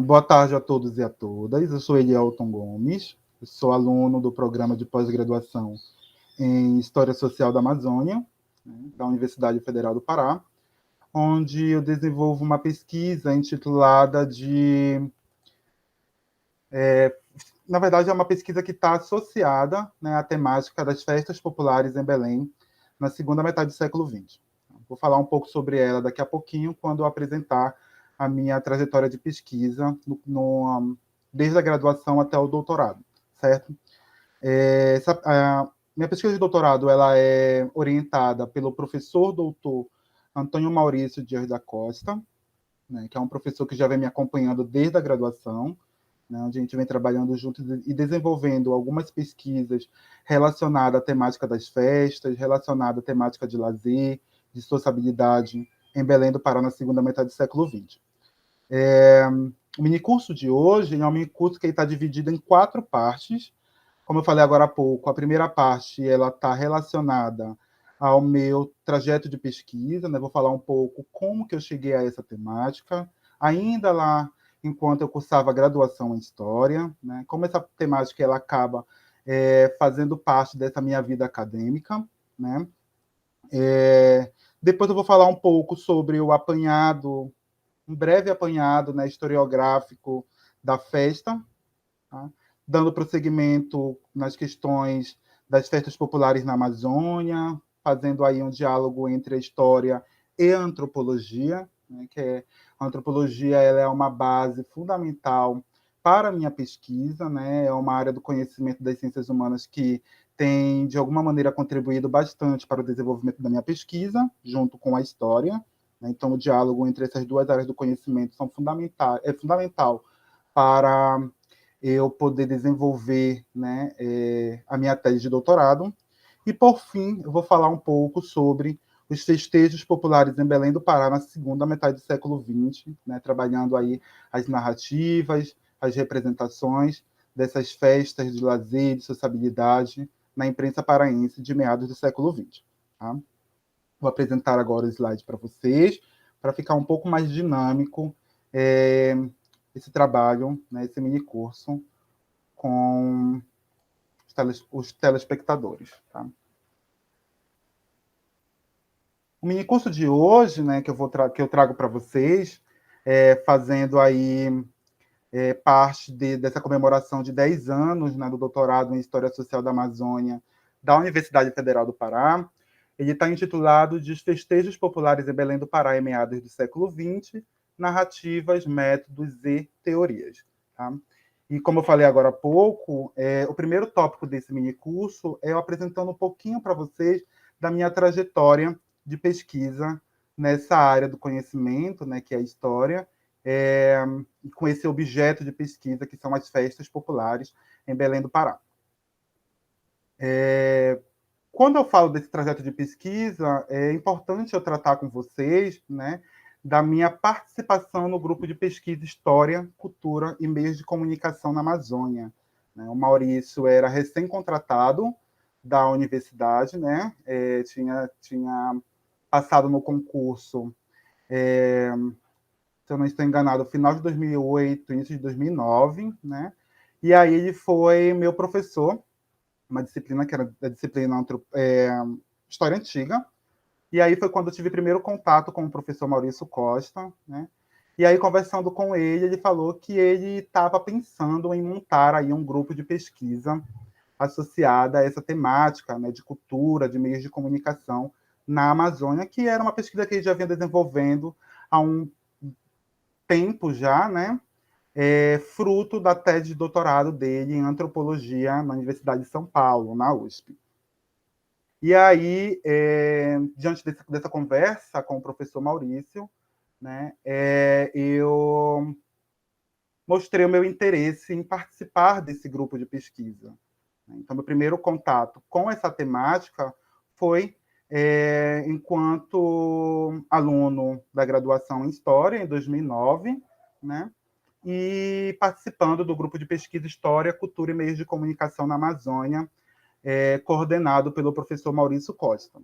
Boa tarde a todos e a todas. Eu sou Elielton Gomes, eu sou aluno do programa de pós-graduação em História Social da Amazônia, né, da Universidade Federal do Pará, onde eu desenvolvo uma pesquisa intitulada de... Na verdade, é uma pesquisa que está associada, né, à temática das festas populares em Belém, na segunda metade do século XX. Vou falar um pouco sobre ela daqui a pouquinho, quando eu apresentar a minha trajetória de pesquisa, desde a graduação até o doutorado, certo? Minha pesquisa de doutorado ela é orientada pelo professor doutor Antônio Maurício Dias da Costa, né, que é um professor que já vem me acompanhando desde a graduação, né, onde a gente vem trabalhando juntos e desenvolvendo algumas pesquisas relacionadas à temática das festas, relacionadas à temática de lazer, de sociabilidade em Belém do Pará na segunda metade do século XX. O minicurso de hoje é um minicurso que está dividido em 4 partes. Como eu falei agora há pouco, a primeira parte ela está relacionada ao meu trajeto de pesquisa, né? Vou falar um pouco como que eu cheguei a essa temática, ainda lá enquanto eu cursava graduação em História, né? Como essa temática ela acaba fazendo parte dessa minha vida acadêmica, né? Depois eu vou falar um pouco sobre o apanhado, um breve apanhado, né, historiográfico da festa, tá? Dando prosseguimento nas questões das festas populares na Amazônia, fazendo aí um diálogo entre a história e a antropologia, né, a antropologia ela é uma base fundamental para a minha pesquisa, né, é uma área do conhecimento das ciências humanas que tem, de alguma maneira, contribuído bastante para o desenvolvimento da minha pesquisa, junto com a história, né. Então, o diálogo entre essas duas áreas do conhecimento é fundamental para eu poder desenvolver, né, a minha tese de doutorado. E, por fim, eu vou falar um pouco sobre os festejos populares em Belém do Pará na segunda metade do século XX, né, trabalhando aí as narrativas, as representações dessas festas de lazer, de sociabilidade na imprensa paraense de meados do século XX. Tá? Vou apresentar agora o slide para vocês, para ficar um pouco mais dinâmico esse trabalho, né, esse mini curso, com os telespectadores. Tá? O mini curso de hoje, né, que eu trago para vocês, fazendo aí parte dessa comemoração de 10 anos, né, do doutorado em História Social da Amazônia da Universidade Federal do Pará. Ele está intitulado de Os Festejos Populares em Belém do Pará em meados do século XX, narrativas, métodos e teorias. Tá? E como eu falei agora há pouco, o primeiro tópico desse minicurso é eu apresentando um pouquinho para vocês da minha trajetória de pesquisa nessa área do conhecimento, né, que é a história, com esse objeto de pesquisa, que são as festas populares em Belém do Pará. Quando eu falo desse trajeto de pesquisa, é importante eu tratar com vocês, né, da minha participação no grupo de pesquisa História, Cultura e Meios de Comunicação na Amazônia. O Maurício era recém-contratado da universidade, né, tinha passado no concurso, se eu não estou enganado, final de 2008, início de 2009, né, e aí ele foi meu professor, uma disciplina que era da disciplina História Antiga, e aí foi quando eu tive primeiro contato com o professor Maurício Costa, né? E aí, conversando com ele, ele falou que ele estava pensando em montar aí um grupo de pesquisa associada a essa temática, né, de cultura, de meios de comunicação na Amazônia, que era uma pesquisa que ele já vinha desenvolvendo há um tempo já, né? Fruto da tese de doutorado dele em antropologia na Universidade de São Paulo, na USP. E aí, diante dessa conversa com o professor Maurício, né, eu mostrei o meu interesse em participar desse grupo de pesquisa. Então, meu primeiro contato com essa temática foi enquanto aluno da graduação em História, em 2009, né, e participando do grupo de pesquisa História, Cultura e Meios de Comunicação na Amazônia, coordenado pelo professor Maurício Costa.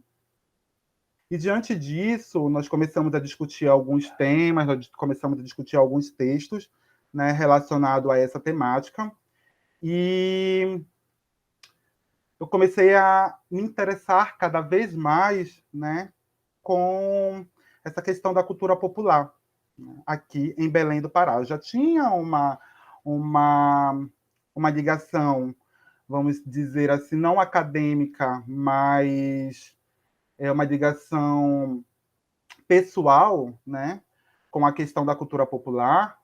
E, diante disso, nós começamos a discutir alguns temas, nós começamos a discutir alguns textos, né, relacionado a essa temática, e eu comecei a me interessar cada vez mais, né, com essa questão da cultura popular, né, aqui em Belém do Pará. Eu já tinha uma, uma ligação, vamos dizer assim, não acadêmica, mas é uma ligação pessoal, né, com a questão da cultura popular,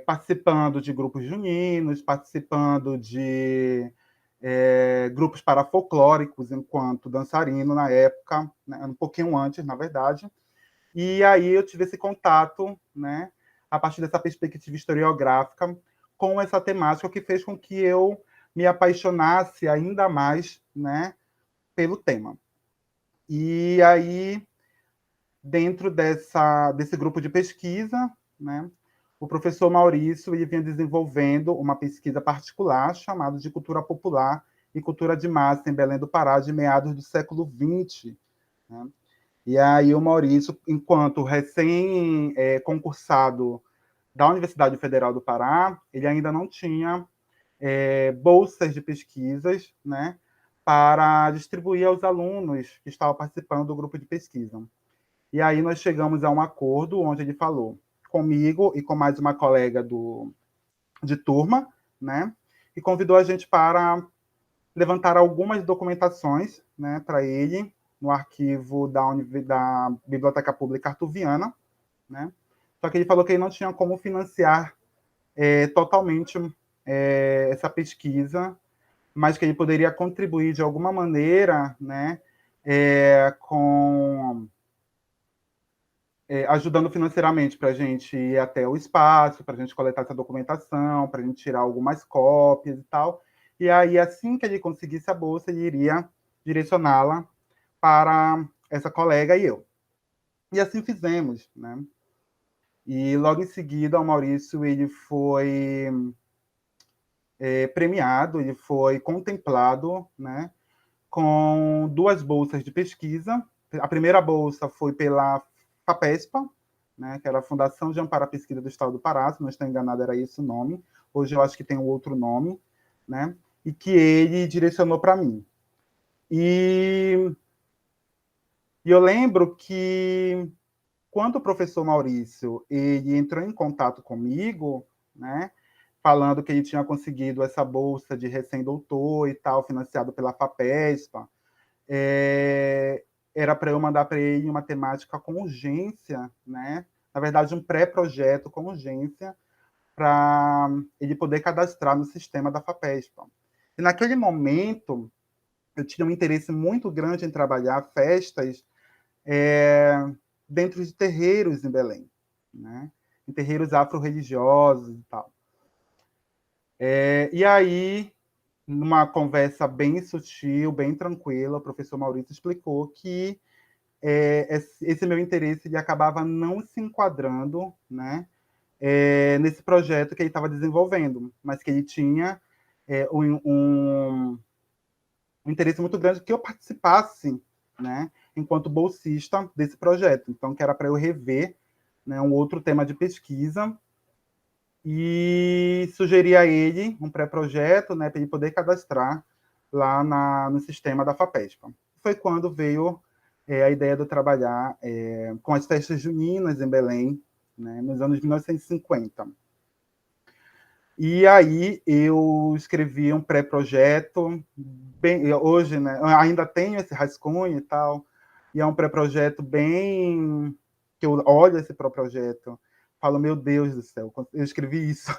participando de grupos juninos, participando de grupos parafolclóricos enquanto dançarino na época, né, um pouquinho antes, na verdade. E aí eu tive esse contato, né, a partir dessa perspectiva historiográfica, com essa temática, que fez com que eu me apaixonasse ainda mais, né, pelo tema. E aí, dentro desse grupo de pesquisa, né, o professor Maurício ele vinha desenvolvendo uma pesquisa particular chamada de Cultura Popular e Cultura de Massa em Belém do Pará, de meados do século XX. Né? E aí o Maurício, enquanto recém-concursado da Universidade Federal do Pará, ele ainda não tinha bolsas de pesquisas, né, para distribuir aos alunos que estavam participando do grupo de pesquisa. E aí nós chegamos a um acordo onde ele falou comigo e com mais uma colega de turma, né, e convidou a gente para levantar algumas documentações, né, para ele no arquivo da Biblioteca Pública Artuviana, né? Só que ele falou que ele não tinha como financiar totalmente essa pesquisa, mas que ele poderia contribuir de alguma maneira, né, com ajudando financeiramente para a gente ir até o espaço, para a gente coletar essa documentação, para a gente tirar algumas cópias e tal. E aí, assim que ele conseguisse a bolsa, ele iria direcioná-la para essa colega e eu. E assim fizemos, né? E logo em seguida, o Maurício ele foi premiado, ele foi contemplado, né, com 2 bolsas de pesquisa. A primeira bolsa foi pela FAPESPA, né, que era a Fundação de Amparo à Pesquisa do Estado do Pará, se não estou enganado, era esse o nome. Hoje eu acho que tem um outro nome, né, e que ele direcionou para mim. E eu lembro que quando o professor Maurício ele entrou em contato comigo, né, falando que ele tinha conseguido essa bolsa de recém-doutor e tal, financiado pela FAPESPA, era para eu mandar para ele uma temática com urgência, né? Na verdade, um pré-projeto com urgência para ele poder cadastrar no sistema da FAPESPA. E naquele momento, eu tinha um interesse muito grande em trabalhar festas dentro de terreiros em Belém, né? Em terreiros afro-religiosos e tal. E aí, numa conversa bem sutil, bem tranquila, o professor Maurício explicou que esse meu interesse ele acabava não se enquadrando, né, nesse projeto que ele estava desenvolvendo, mas que ele tinha um interesse muito grande que eu participasse, né, enquanto bolsista desse projeto. Então, que era para eu rever, né, um outro tema de pesquisa e sugerir a ele um pré-projeto, né, para ele poder cadastrar lá no sistema da FAPESPA. Foi quando veio a ideia de eu trabalhar com as festas juninas em Belém, né, nos anos 1950. E aí eu escrevi um pré-projeto, hoje, né, ainda tenho esse rascunho e tal, e é um pré-projeto bem... que eu olho esse pré-projeto, falo, meu Deus do céu, eu escrevi isso.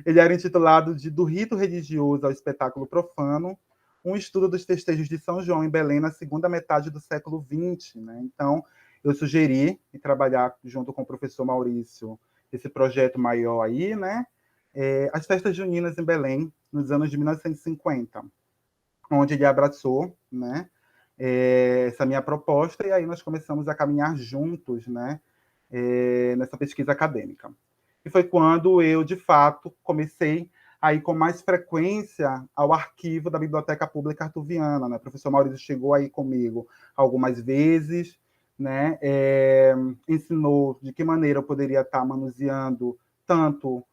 Ele era intitulado de Do Rito Religioso ao Espetáculo Profano, um estudo dos festejos de São João em Belém na segunda metade do século XX. Né? Então, eu sugeri trabalhar junto com o professor Maurício esse projeto maior aí, né? As festas juninas em Belém, nos anos de 1950, onde ele abraçou, né, essa minha proposta, e aí nós começamos a caminhar juntos, né, nessa pesquisa acadêmica. E foi quando eu, de fato, comecei a ir com mais frequência ao arquivo da Biblioteca Pública Artuviana. Né? O professor Maurício chegou aí comigo algumas vezes, né? Ensinou de que maneira eu poderia estar manuseando tanto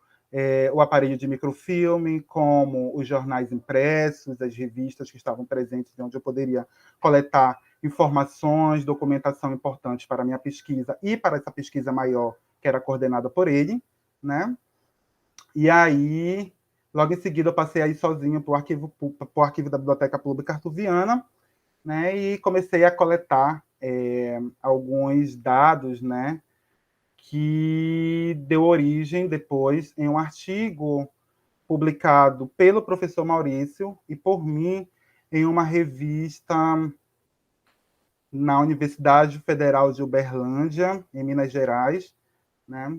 o aparelho de microfilme, como os jornais impressos, as revistas que estavam presentes, onde eu poderia coletar informações, documentação importante para a minha pesquisa e para essa pesquisa maior, que era coordenada por ele, né? E aí, logo em seguida, eu passei a ir sozinho para o arquivo da Biblioteca Pública Artusiana, né? E comecei a coletar alguns dados, né? Que deu origem depois em um artigo publicado pelo professor Maurício e por mim em uma revista na Universidade Federal de Uberlândia, em Minas Gerais, né?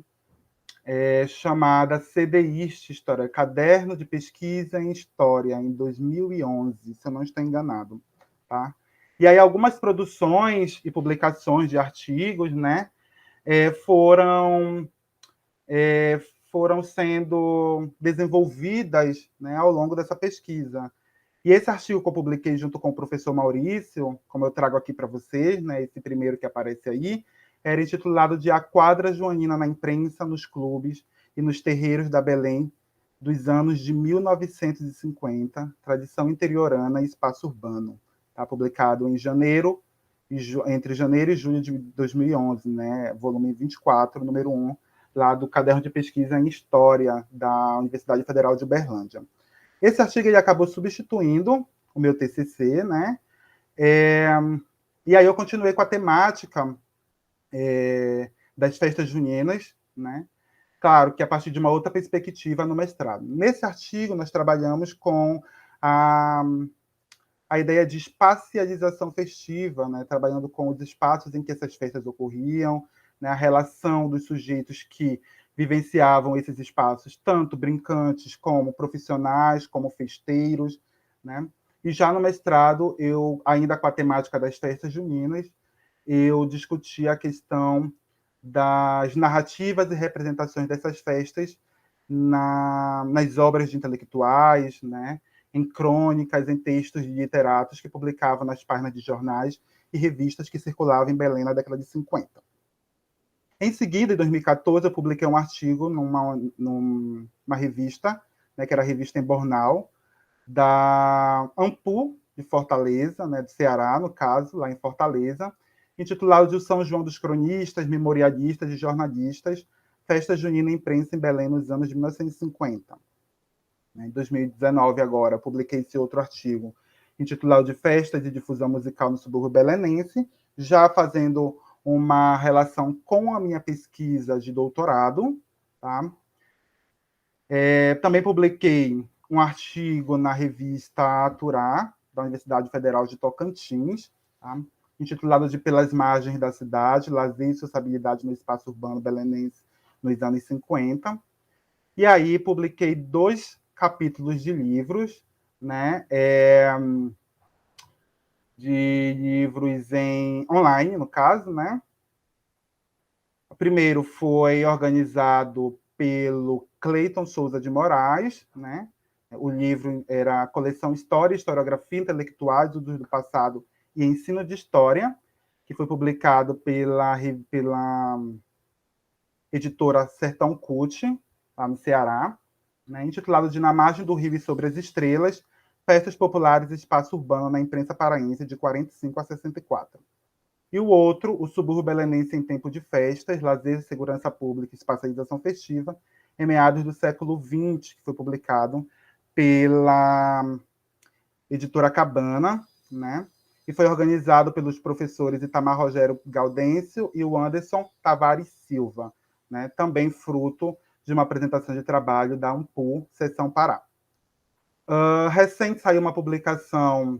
Chamada CDIST História, Caderno de Pesquisa em História, em 2011, se eu não estou enganado. Tá? E aí algumas produções e publicações de artigos, né, foram sendo desenvolvidas, né, ao longo dessa pesquisa. E esse artigo que eu publiquei junto com o professor Maurício, como eu trago aqui para vocês, né, esse primeiro que aparece aí, era intitulado de A Quadra Joanina na Imprensa, nos Clubes e nos Terreiros da Belém, dos anos de 1950, Tradição Interiorana e Espaço Urbano. Está publicado em entre janeiro e julho de 2011, né, volume 24, número 1, lá do Caderno de Pesquisa em História da Universidade Federal de Uberlândia. Esse artigo ele acabou substituindo o meu TCC, né? E aí eu continuei com a temática das festas juninas, né? Claro que a partir de uma outra perspectiva no mestrado. Nesse artigo, nós trabalhamos com a ideia de espacialização festiva, né? Trabalhando com os espaços em que essas festas ocorriam, né? A relação dos sujeitos que vivenciavam esses espaços, tanto brincantes como profissionais, como festeiros, né? E já no mestrado, eu, ainda com a temática das festas juninas, eu discuti a questão das narrativas e representações dessas festas nas obras de intelectuais, né? Em crônicas, em textos de literatos que publicavam nas páginas de jornais e revistas que circulavam em Belém na década de 50. Em seguida, em 2014, eu publiquei um artigo numa revista, né, que era a revista Em Bornal, da AMPU, de Fortaleza, né, do Ceará, no caso, lá em Fortaleza, intitulado de São João dos Cronistas, Memorialistas e Jornalistas, Festa Junina e Imprensa em Belém nos anos de 1950. Em 2019, agora, publiquei esse outro artigo, intitulado de Festas e Difusão Musical no Subúrbio Belenense, já fazendo uma relação com a minha pesquisa de doutorado. Tá? Também publiquei um artigo na revista Aturá, da Universidade Federal de Tocantins, tá? Intitulado de Pelas Margens da Cidade, Lazer e Sociabilidade no Espaço Urbano Belenense nos anos 50. E aí publiquei 2 capítulos de livros, né? De livros online, no caso, né? O primeiro foi organizado pelo Cleiton Souza de Moraes, né? O livro era a coleção História e Historiografia Intelectuais do Passado e Ensino de História, que foi publicado pela editora Sertão Cult, lá no Ceará, né? Intitulado de Na Margem do Rio e Sobre as Estrelas, Festas Populares e Espaço Urbano na Imprensa Paraense, de 45 a 64. E o outro, O Subúrbio Belenense em Tempo de Festas, Lazer, Segurança Pública e Espacialização Festiva, em meados do século XX, que foi publicado pela editora Cabana, né? E foi organizado pelos professores Itamar Rogério Gaudêncio e o Anderson Tavares Silva, né? Também fruto de uma apresentação de trabalho da AMPU, Seção Pará. Recente saiu uma publicação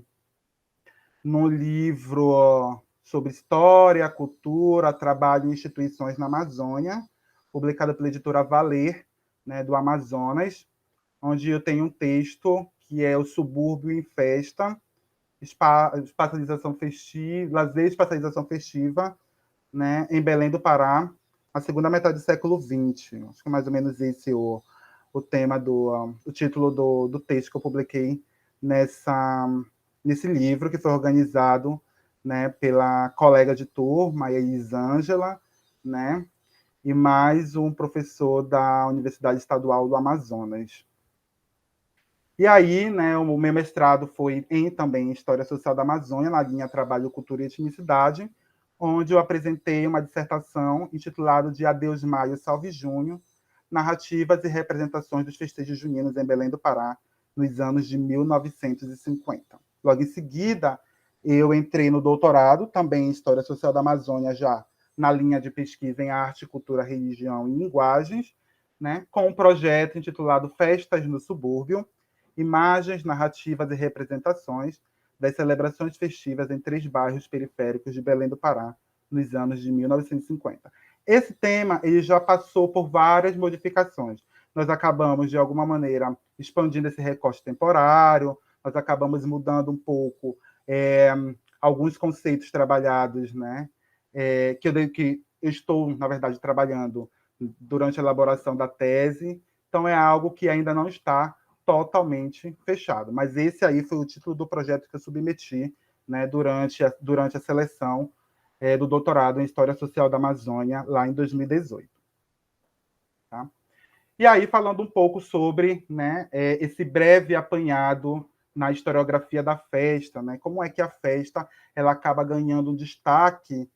no livro sobre história, cultura, trabalho e instituições na Amazônia, publicada pela editora Valer, né, do Amazonas, onde eu tenho um texto que é O Subúrbio em Festa, Espacialização Festiva, Lazer e Espacialização Festiva, né, em Belém do Pará, a segunda metade do século XX. Acho que é mais ou menos esse o tema o título do texto que eu publiquei nesse livro, que foi organizado, né, pela colega de turma, a Elisângela, né, e mais um professor da Universidade Estadual do Amazonas. E aí, né, o meu mestrado foi também em História Social da Amazônia, na linha Trabalho, Cultura e Etnicidade, onde eu apresentei uma dissertação intitulada de Adeus Maio, Salve Junho, narrativas e representações dos festejos juninos em Belém do Pará, nos anos de 1950. Logo em seguida, eu entrei no doutorado, também em História Social da Amazônia, já na linha de pesquisa em Arte, Cultura, Religião e Linguagens, né, com um projeto intitulado Festas no Subúrbio, Imagens, Narrativas e Representações das Celebrações Festivas em 3 bairros periféricos de Belém do Pará, nos anos de 1950. Esse tema ele já passou por várias modificações. Nós acabamos, de alguma maneira, expandindo esse recorte temporário, nós acabamos mudando um pouco alguns conceitos trabalhados, né, que eu estou, na verdade, trabalhando durante a elaboração da tese. Então, é algo que ainda não está totalmente fechado. Mas esse aí foi o título do projeto que eu submeti, né, durante a seleção do doutorado em História Social da Amazônia, lá em 2018. Tá? E aí, falando um pouco sobre, né, esse breve apanhado na historiografia da festa, né, como é que a festa ela acaba ganhando um destaque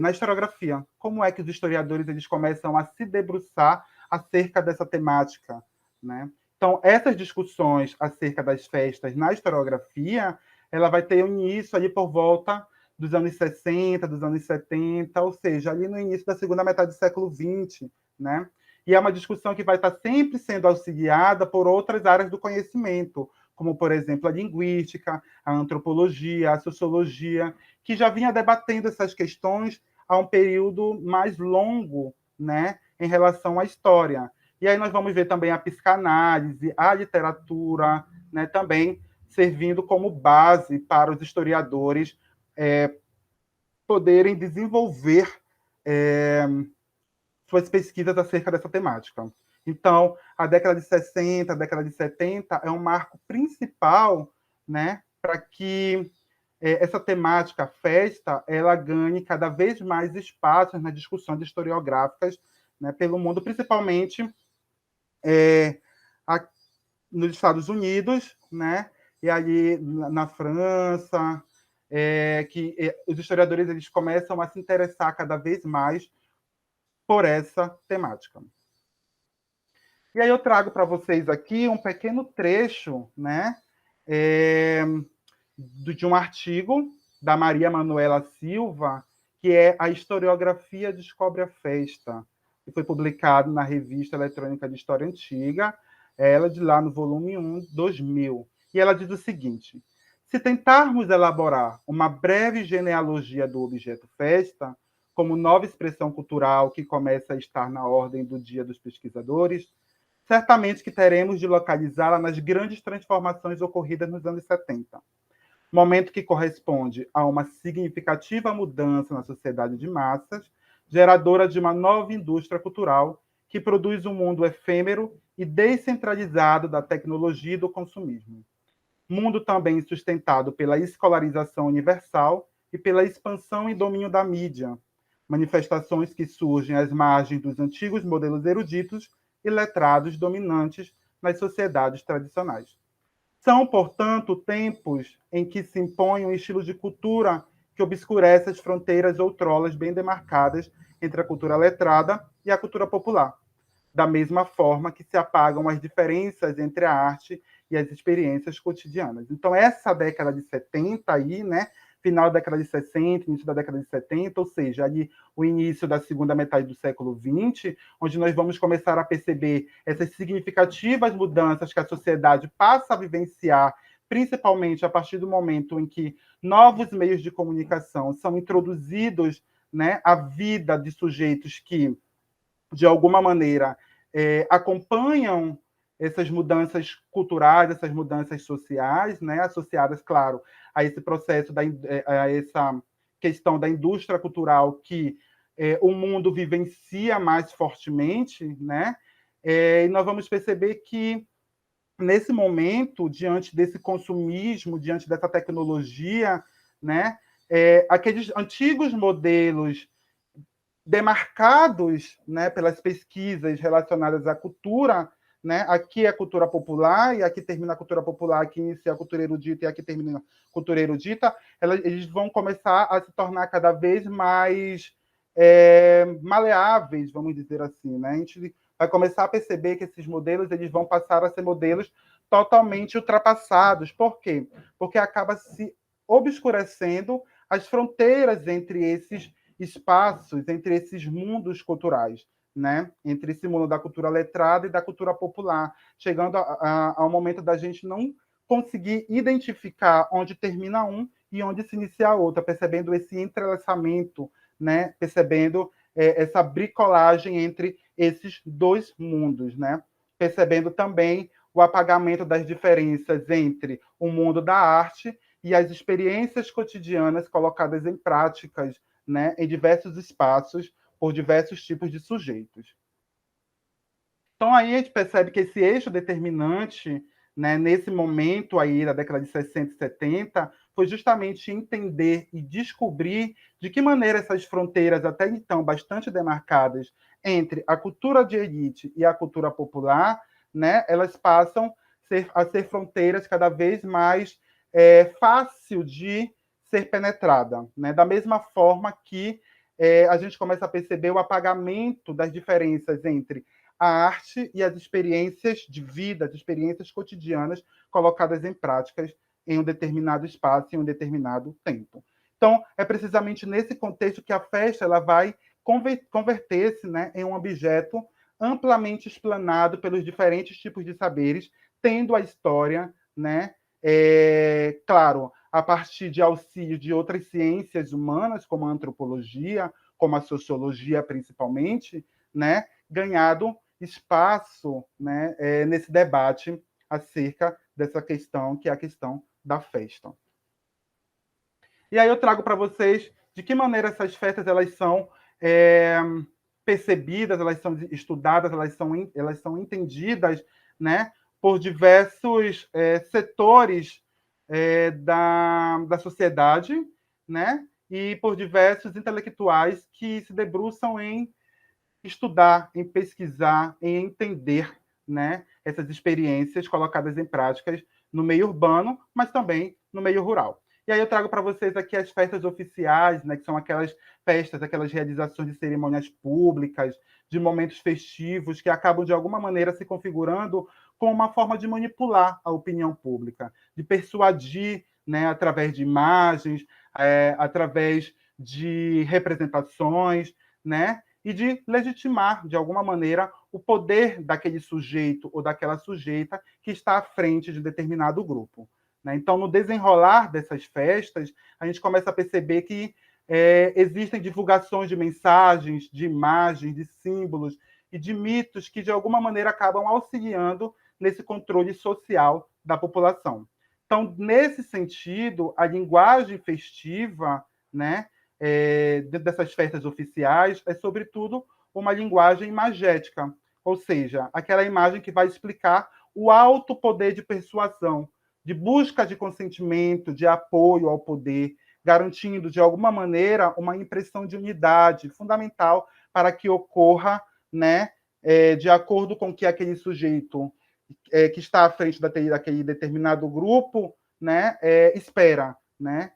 na historiografia, como é que os historiadores eles começam a se debruçar acerca dessa temática, né? Então, essas discussões acerca das festas na historiografia, ela vai ter início ali por volta dos anos 60, dos anos 70, ou seja, ali no início da segunda metade do século XX, né? E é uma discussão que vai estar sempre sendo auxiliada por outras áreas do conhecimento, como, por exemplo, a linguística, a antropologia, a sociologia, que já vinha debatendo essas questões há um período mais longo, né, em relação à história. E aí nós vamos ver também a psicanálise, a literatura, né, também servindo como base para os historiadores poderem desenvolver suas pesquisas acerca dessa temática. Então, a década de 60, a década de 70 é um marco principal, né, para que essa temática festa ela ganhe cada vez mais espaços nas discussões historiográficas, né, pelo mundo, principalmente nos Estados Unidos, né, e ali na França, que os historiadores eles começam a se interessar cada vez mais por essa temática. E aí eu trago para vocês aqui um pequeno trecho, né, de um artigo da Maria Manuela Silva, que é A Historiografia Descobre a Festa, que foi publicado na Revista Eletrônica de História Antiga, ela de lá no volume 1, 2000. E ela diz o seguinte: se tentarmos elaborar uma breve genealogia do objeto festa, como nova expressão cultural que começa a estar na ordem do dia dos pesquisadores, certamente que teremos de localizá-la nas grandes transformações ocorridas nos anos 70, momento que corresponde a uma significativa mudança na sociedade de massas, geradora de uma nova indústria cultural que produz um mundo efêmero e descentralizado da tecnologia e do consumismo. Mundo também sustentado pela escolarização universal e pela expansão e domínio da mídia, manifestações que surgem às margens dos antigos modelos eruditos e letrados dominantes nas sociedades tradicionais. São, portanto, tempos em que se impõe um estilo de cultura que obscurece as fronteiras outrolas bem demarcadas entre a cultura letrada e a cultura popular, da mesma forma que se apagam as diferenças entre a arte e as experiências cotidianas. Então, essa década de 70 aí, né, final da década de 60, início da década de 70, ou seja, ali o início da segunda metade do século XX, onde nós vamos começar a perceber essas significativas mudanças que a sociedade passa a vivenciar, principalmente a partir do momento em que novos meios de comunicação são introduzidos, né, à vida de sujeitos que, de alguma maneira, acompanham essas mudanças culturais, essas mudanças sociais, né, associadas, claro, a esse processo, a essa questão da indústria cultural que o mundo vivencia mais fortemente, né, e nós vamos perceber que, nesse momento, diante desse consumismo, diante dessa tecnologia, né, aqueles antigos modelos demarcados, né, pelas pesquisas relacionadas à cultura, né? Aqui é a cultura popular, e aqui termina a cultura popular, aqui inicia a cultura erudita, e aqui termina a cultura erudita, eles vão começar a se tornar cada vez mais maleáveis, vamos dizer assim, né? A gente vai começar a perceber que esses modelos eles vão passar a ser modelos totalmente ultrapassados. Por quê? Porque acaba se obscurecendo as fronteiras entre esses espaços, entre esses mundos culturais, né? Entre esse mundo da cultura letrada e da cultura popular, chegando ao momento da gente não conseguir identificar onde termina um e onde se inicia outro, percebendo esse entrelaçamento, né? Percebendo essa bricolagem entre esses dois mundos, né? Percebendo também o apagamento das diferenças entre o mundo da arte e as experiências cotidianas colocadas em práticas, né, em diversos espaços por diversos tipos de sujeitos. Então aí a gente percebe que esse eixo determinante, né, nesse momento aí da década de 60 e 70, foi justamente entender e descobrir de que maneira essas fronteiras até então bastante demarcadas entre a cultura de elite e a cultura popular, né, elas passam a ser fronteiras cada vez mais fácil de ser penetrada, né? Da mesma forma que a gente começa a perceber o apagamento das diferenças entre a arte e as experiências de vida, as experiências cotidianas colocadas em práticas em um determinado espaço, em um determinado tempo. Então, é precisamente nesse contexto que a festa ela vai converter-se, né, em um objeto amplamente explanado pelos diferentes tipos de saberes, tendo a história, né, claro, a partir de auxílio de outras ciências humanas, como a antropologia, como a sociologia, principalmente, né, ganhado espaço, né, nesse debate acerca dessa questão, que é a questão da festa. E aí eu trago para vocês de que maneira essas festas elas são percebidas, elas são estudadas, elas são entendidas, né, por diversos setores da sociedade, né, e por diversos intelectuais que se debruçam em estudar, em pesquisar, em entender, né, essas experiências colocadas em práticas no meio urbano, mas também no meio rural. E aí eu trago para vocês aqui as festas oficiais, né, que são aquelas festas, aquelas realizações de cerimônias públicas, de momentos festivos que acabam de alguma maneira se configurando como uma forma de manipular a opinião pública, de persuadir, né, através de imagens, através de representações, né, e de legitimar, de alguma maneira, o poder daquele sujeito ou daquela sujeita que está à frente de determinado grupo. Né? Então, no desenrolar dessas festas, a gente começa a perceber que existem divulgações de mensagens, de imagens, de símbolos e de mitos que, de alguma maneira, acabam auxiliando nesse controle social da população. Então, nesse sentido, a linguagem festiva, né, dentro dessas festas oficiais, é, sobretudo, uma linguagem imagética, ou seja, aquela imagem que vai explicar o alto poder de persuasão, de busca de consentimento, de apoio ao poder, garantindo, de alguma maneira, uma impressão de unidade fundamental para que ocorra, né, de acordo com que aquele sujeito que está à frente daquele determinado grupo, né, espera, né,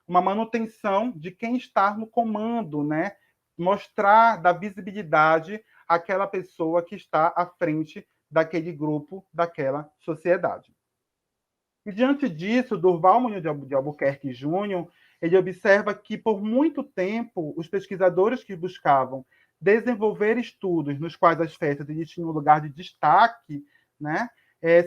uma manutenção de quem está no comando, né, mostrar, dar visibilidade àquela pessoa que está à frente daquele grupo, daquela sociedade. E diante disso, Durval Muniz de Albuquerque Júnior, ele observa que, por muito tempo, os pesquisadores que buscavam desenvolver estudos nos quais as festas tinham um lugar de destaque, né,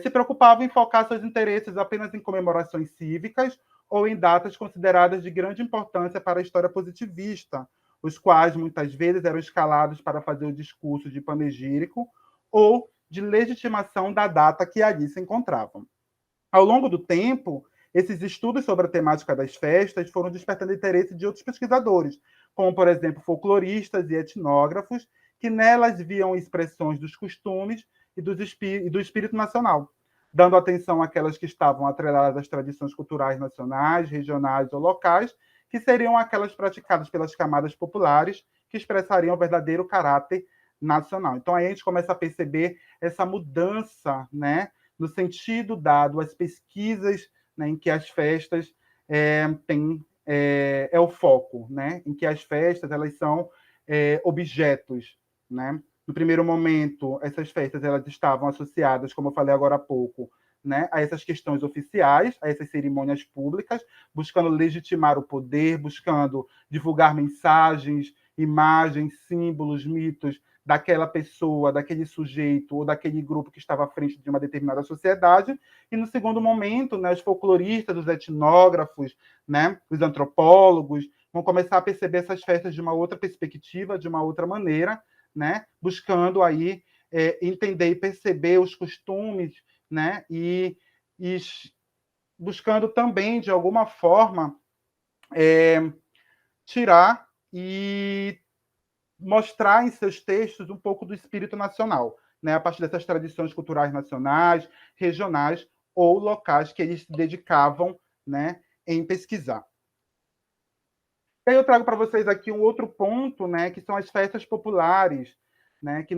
se preocupavam em focar seus interesses apenas em comemorações cívicas ou em datas consideradas de grande importância para a história positivista, os quais muitas vezes eram escalados para fazer o discurso de panegírico ou de legitimação da data que ali se encontravam. Ao longo do tempo, esses estudos sobre a temática das festas foram despertando interesse de outros pesquisadores, como, por exemplo, folcloristas e etnógrafos, que nelas viam expressões dos costumes e do espírito nacional, dando atenção àquelas que estavam atreladas às tradições culturais nacionais, regionais ou locais, que seriam aquelas praticadas pelas camadas populares, que expressariam o verdadeiro caráter nacional. Então, aí a gente começa a perceber essa mudança, né, no sentido dado às pesquisas, né, em que as festas têm o foco, né, em que as festas elas são objetos, né? No primeiro momento, essas festas elas estavam associadas, como eu falei agora há pouco, né, a essas questões oficiais, a essas cerimônias públicas, buscando legitimar o poder, buscando divulgar mensagens, imagens, símbolos, mitos daquela pessoa, daquele sujeito ou daquele grupo que estava à frente de uma determinada sociedade. E no segundo momento, né, os folcloristas, os etnógrafos, né, os antropólogos vão começar a perceber essas festas de uma outra perspectiva, de uma outra maneira, né, buscando aí entender e perceber os costumes, né, e buscando também, de alguma forma, tirar e mostrar em seus textos um pouco do espírito nacional, né, a partir dessas tradições culturais nacionais, regionais ou locais que eles se dedicavam, né, em pesquisar. E aí eu trago para vocês aqui um outro ponto, né, que são as festas populares, né, que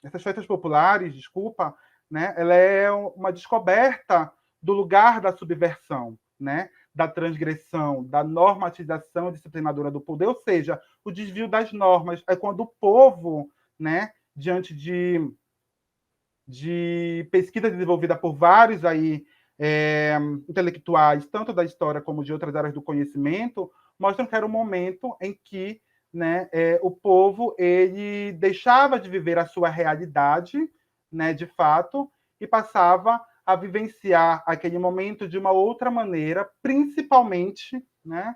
essas festas populares, desculpa, né, ela é uma descoberta do lugar da subversão, né, da transgressão, da normatização disciplinadora do poder, ou seja, o desvio das normas. É quando o povo, né, diante de pesquisa desenvolvida por vários aí, intelectuais, tanto da história como de outras áreas do conhecimento, mostram que era um momento em que, né, o povo ele deixava de viver a sua realidade, né, de fato, e passava a vivenciar aquele momento de uma outra maneira, principalmente, né,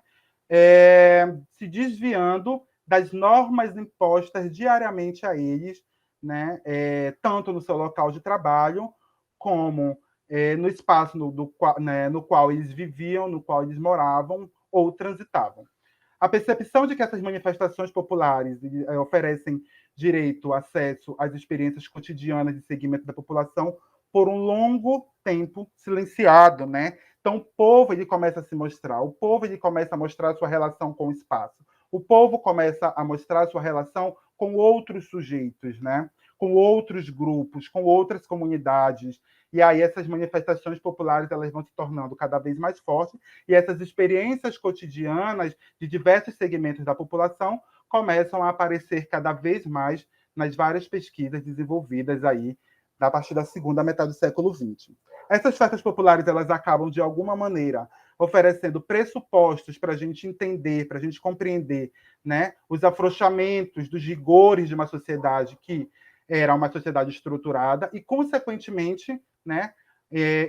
se desviando das normas impostas diariamente a eles, né, tanto no seu local de trabalho, como no espaço no qual eles viviam, no qual eles moravam ou transitavam. A percepção de que essas manifestações populares oferecem direito, acesso às experiências cotidianas de segmento da população por um longo tempo silenciado, né? Então, o povo ele começa a se mostrar, o povo ele começa a mostrar a sua relação com o espaço, o povo começa a mostrar a sua relação com outros sujeitos, né? Com outros grupos, com outras comunidades. E aí essas manifestações populares elas vão se tornando cada vez mais fortes e essas experiências cotidianas de diversos segmentos da população começam a aparecer cada vez mais nas várias pesquisas desenvolvidas aí a partir da segunda metade do século XX. Essas festas populares elas acabam, de alguma maneira, oferecendo pressupostos para a gente entender, para a gente compreender, né, os afrouxamentos dos rigores de uma sociedade que era uma sociedade estruturada e, consequentemente, né,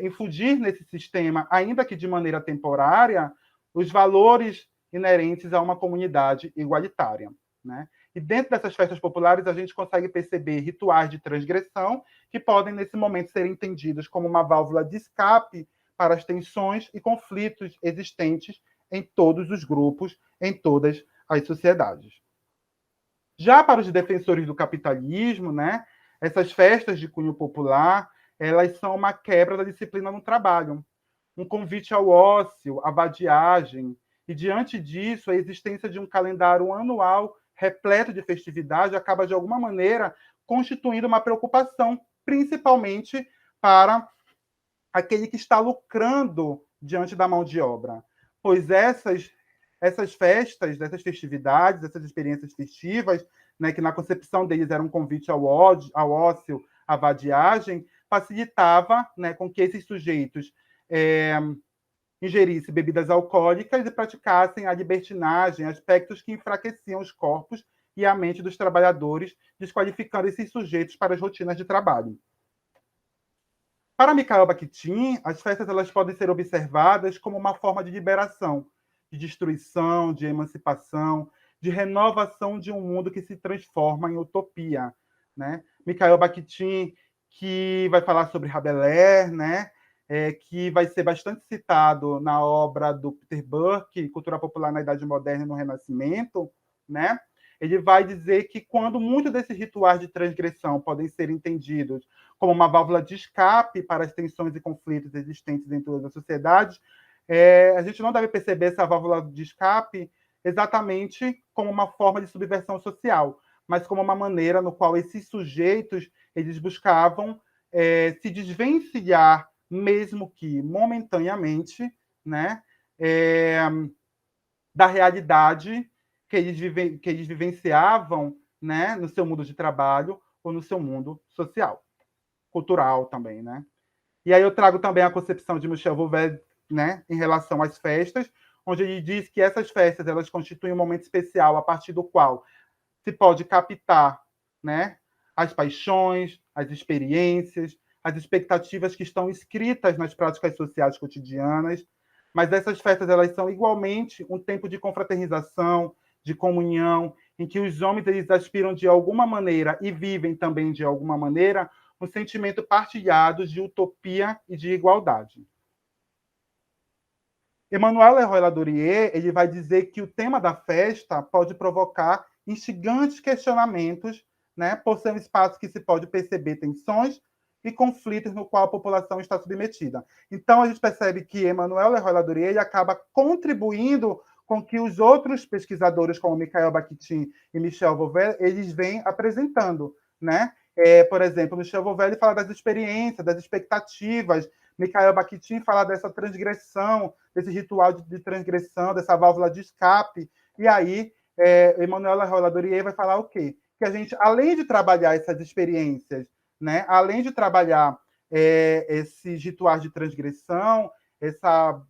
infundir nesse sistema, ainda que de maneira temporária, os valores inerentes a uma comunidade igualitária, né? E dentro dessas festas populares, a gente consegue perceber rituais de transgressão que podem, nesse momento, ser entendidos como uma válvula de escape para as tensões e conflitos existentes em todos os grupos, em todas as sociedades. Já para os defensores do capitalismo, né, essas festas de cunho popular, elas são uma quebra da disciplina no trabalho, um convite ao ócio, à vadiagem, e diante disso, a existência de um calendário anual repleto de festividade acaba, de alguma maneira, constituindo uma preocupação, principalmente para aquele que está lucrando diante da mão de obra. Pois essas festas, essas festividades, essas experiências festivas, né, que na concepção deles era um convite ao ócio, à vadiagem, facilitava, né, com que esses sujeitos ingerissem bebidas alcoólicas e praticassem a libertinagem, aspectos que enfraqueciam os corpos e a mente dos trabalhadores, desqualificando esses sujeitos para as rotinas de trabalho. Para Mikhail Bakhtin, as festas elas podem ser observadas como uma forma de liberação, de destruição, de emancipação, de renovação de um mundo que se transforma em utopia, né? Mikhail Bakhtin, que vai falar sobre Rabelais, né? Que vai ser bastante citado na obra do Peter Burke, Cultura Popular na Idade Moderna e no Renascimento, né? Ele vai dizer que quando muitos desses rituais de transgressão podem ser entendidos como uma válvula de escape para as tensões e conflitos existentes em todas as sociedades, a gente não deve perceber essa válvula de escape exatamente como uma forma de subversão social, mas como uma maneira no qual esses sujeitos eles buscavam se desvencilhar, mesmo que momentaneamente, né, é, da realidade que eles vivenciavam, né, no seu mundo de trabalho ou no seu mundo social, cultural também, né? E aí eu trago também a concepção de Michel Vauvel, né, em relação às festas, onde ele diz que essas festas elas constituem um momento especial a partir do qual se pode captar, né, as paixões, as experiências, as expectativas que estão escritas nas práticas sociais cotidianas, mas essas festas elas são igualmente um tempo de confraternização, de comunhão, em que os homens eles aspiram de alguma maneira e vivem também de alguma maneira um sentimento partilhado de utopia e de igualdade. Emmanuel Leroy Ladourier ele vai dizer que o tema da festa pode provocar instigantes questionamentos, né, por ser um espaço que se pode perceber tensões e conflitos no qual a população está submetida. Então, a gente percebe que Emmanuel Leroy Ladourier ele acaba contribuindo com que os outros pesquisadores, como Mikhail Bakhtin e Michel Vauvel, eles vêm apresentando, né? Por exemplo, Michel Vauvel ele fala das experiências, das expectativas, Mikhail Bakhtin fala dessa transgressão, desse ritual de transgressão, dessa válvula de escape. E aí, Emmanuel Ladourier vai falar o quê? Que a gente, além de trabalhar essas experiências, né, além de trabalhar esses rituais de transgressão, essa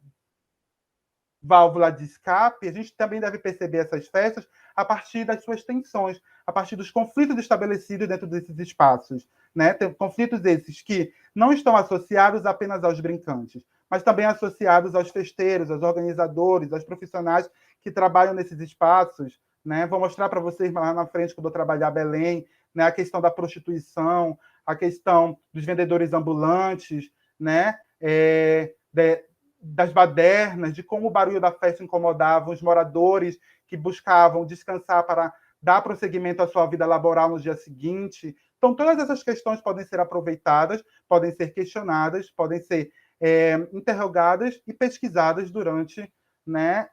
válvula de escape, a gente também deve perceber essas festas a partir das suas tensões, a partir dos conflitos estabelecidos dentro desses espaços. Né? Tem conflitos esses que não estão associados apenas aos brincantes, mas também associados aos festeiros, aos organizadores, aos profissionais que trabalham nesses espaços. Né? Vou mostrar para vocês lá na frente, quando eu trabalhar Belém, né? A questão da prostituição, a questão dos vendedores ambulantes, né? Das badernas, de como o barulho da festa incomodava os moradores que buscavam descansar para dar prosseguimento à sua vida laboral no dia seguinte. Então, todas essas questões podem ser aproveitadas, podem ser questionadas, podem ser interrogadas e pesquisadas durante, né,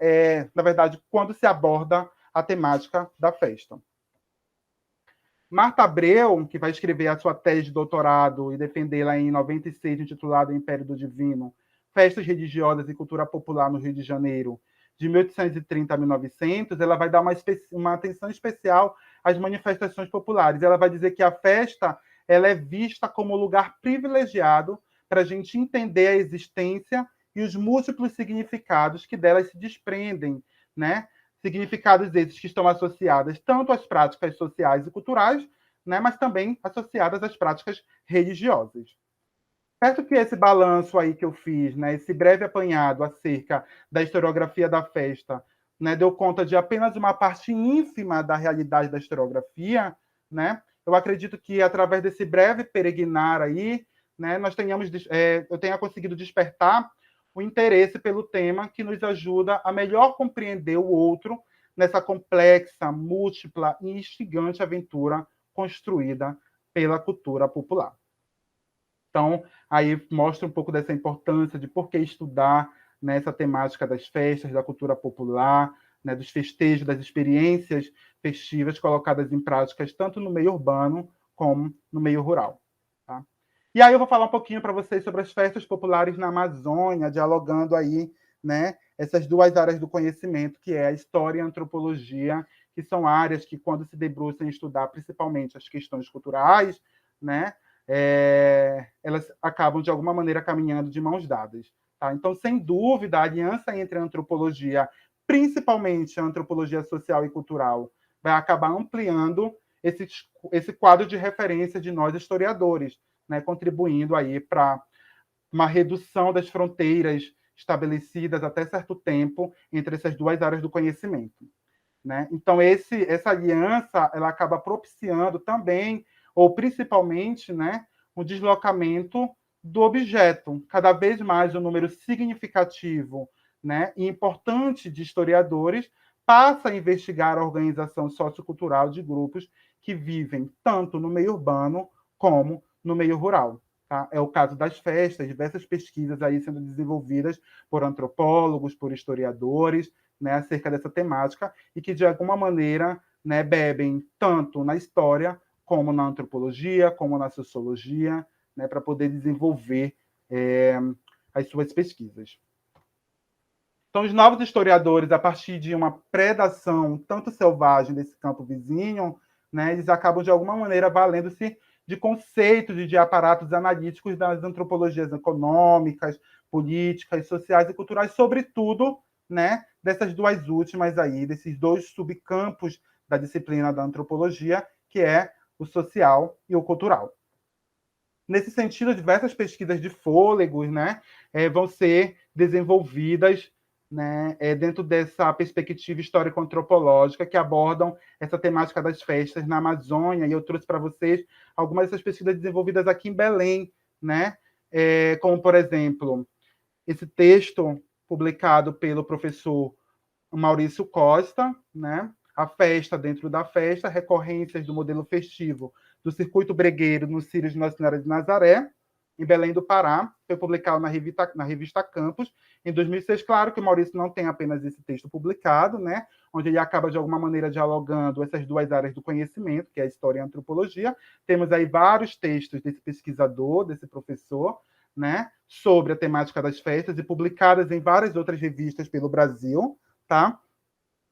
na verdade, quando se aborda a temática da festa. Marta Abreu, que vai escrever a sua tese de doutorado e defendê-la em 96, intitulada Império do Divino, Festas Religiosas e Cultura Popular no Rio de Janeiro, de 1830 a 1900, ela vai dar uma atenção especial às manifestações populares. Ela vai dizer que a festa ela é vista como lugar privilegiado para a gente entender a existência e os múltiplos significados que delas se desprendem, né? Significados esses que estão associados tanto às práticas sociais e culturais, né, mas também associadas às práticas religiosas. Certo que esse balanço aí que eu fiz, né, esse breve apanhado acerca da historiografia da festa, né, deu conta de apenas uma parte ínfima da realidade da historiografia, né? Eu acredito que através desse breve peregrinar aí, né, eu tenha conseguido despertar o interesse pelo tema que nos ajuda a melhor compreender o outro nessa complexa, múltipla e instigante aventura construída pela cultura popular. Então, aí mostra um pouco dessa importância de por que estudar, né, essa temática das festas, da cultura popular, né, dos festejos, das experiências festivas colocadas em práticas tanto no meio urbano como no meio rural. Tá? E aí eu vou falar um pouquinho para vocês sobre as festas populares na Amazônia, dialogando aí, né, essas duas áreas do conhecimento, que é a história e a antropologia, que são áreas que, quando se debruçam em estudar principalmente as questões culturais, né, elas acabam, de alguma maneira, caminhando de mãos dadas. Tá? Então, sem dúvida, a aliança entre a antropologia, principalmente a antropologia social e cultural, vai acabar ampliando esse quadro de referência de nós historiadores, né? Contribuindo aí para uma redução das fronteiras estabelecidas até certo tempo entre essas duas áreas do conhecimento. Né? Então, essa aliança ela acaba propiciando também, ou principalmente, né, um deslocamento do objeto. Cada vez mais um número significativo, né, e importante de historiadores passa a investigar a organização sociocultural de grupos que vivem tanto no meio urbano como no meio rural. tá? É o caso das festas, diversas pesquisas aí sendo desenvolvidas por antropólogos, por historiadores, né, acerca dessa temática, e que, de alguma maneira, né, bebem tanto na história, como na antropologia, como na sociologia, né, para poder desenvolver as suas pesquisas. Então, os novos historiadores, a partir de uma predação tanto selvagem desse campo vizinho, né, eles acabam, de alguma maneira, valendo-se de conceitos e de aparatos analíticos das antropologias econômicas, políticas, sociais e culturais, sobretudo, né, dessas duas últimas aí, desses dois subcampos da disciplina da antropologia, que é o social e o cultural. Nesse sentido, diversas pesquisas de fôlegos, né, vão ser desenvolvidas, né, dentro dessa perspectiva histórico-antropológica que abordam essa temática das festas na Amazônia, e eu trouxe para vocês algumas dessas pesquisas desenvolvidas aqui em Belém, né, como, por exemplo, esse texto publicado pelo professor Maurício Costa, né, A Festa Dentro da Festa, recorrências do modelo festivo do circuito bregueiro no Círios de Nossa Senhora de Nazaré, em Belém do Pará, foi publicado na revista Campos, em 2006. Claro que o Maurício não tem apenas esse texto publicado, né, onde ele acaba, de alguma maneira, dialogando essas duas áreas do conhecimento, que é a história e a antropologia. Temos aí vários textos desse pesquisador, desse professor, né, sobre a temática das festas, e publicadas em várias outras revistas pelo Brasil, tá?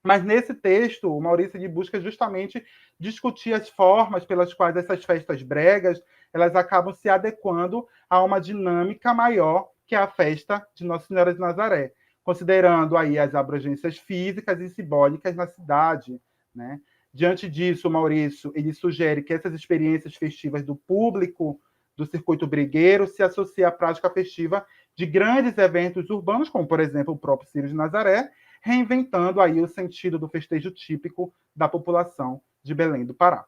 Mas nesse texto, o Maurício ele busca justamente discutir as formas pelas quais essas festas bregas elas acabam se adequando a uma dinâmica maior que é a festa de Nossa Senhora de Nazaré, considerando aí as abrangências físicas e simbólicas na cidade, né? Diante disso, o Maurício ele sugere que essas experiências festivas do público do circuito brigueiro se associe à prática festiva de grandes eventos urbanos, como, por exemplo, o próprio Círio de Nazaré, reinventando aí o sentido do festejo típico da população de Belém do Pará.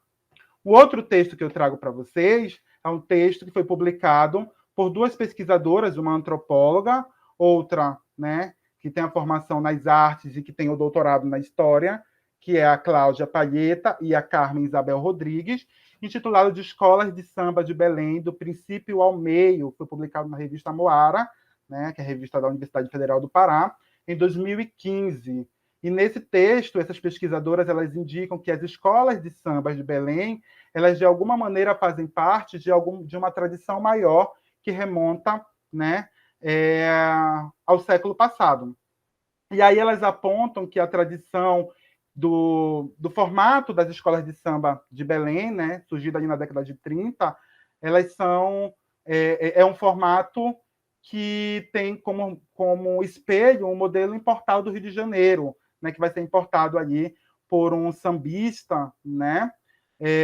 O outro texto que eu trago para vocês é um texto que foi publicado por duas pesquisadoras, uma antropóloga, outra, né, que tem a formação nas artes e que tem o doutorado na história, que é a Cláudia Palheta e a Carmen Isabel Rodrigues, intitulado de Escolas de Samba de Belém, do Princípio ao Meio, foi publicado na revista Moara, né, que é a revista da Universidade Federal do Pará, em 2015. E nesse texto, essas pesquisadoras elas indicam que as escolas de samba de Belém, elas de alguma maneira fazem parte de uma tradição maior que remonta, né, ao século passado. E aí elas apontam que a tradição do formato das escolas de samba de Belém, né, surgido ali na década de 30, elas são um formato que tem como espelho um modelo importado do Rio de Janeiro, né, que vai ser importado ali por um sambista, né,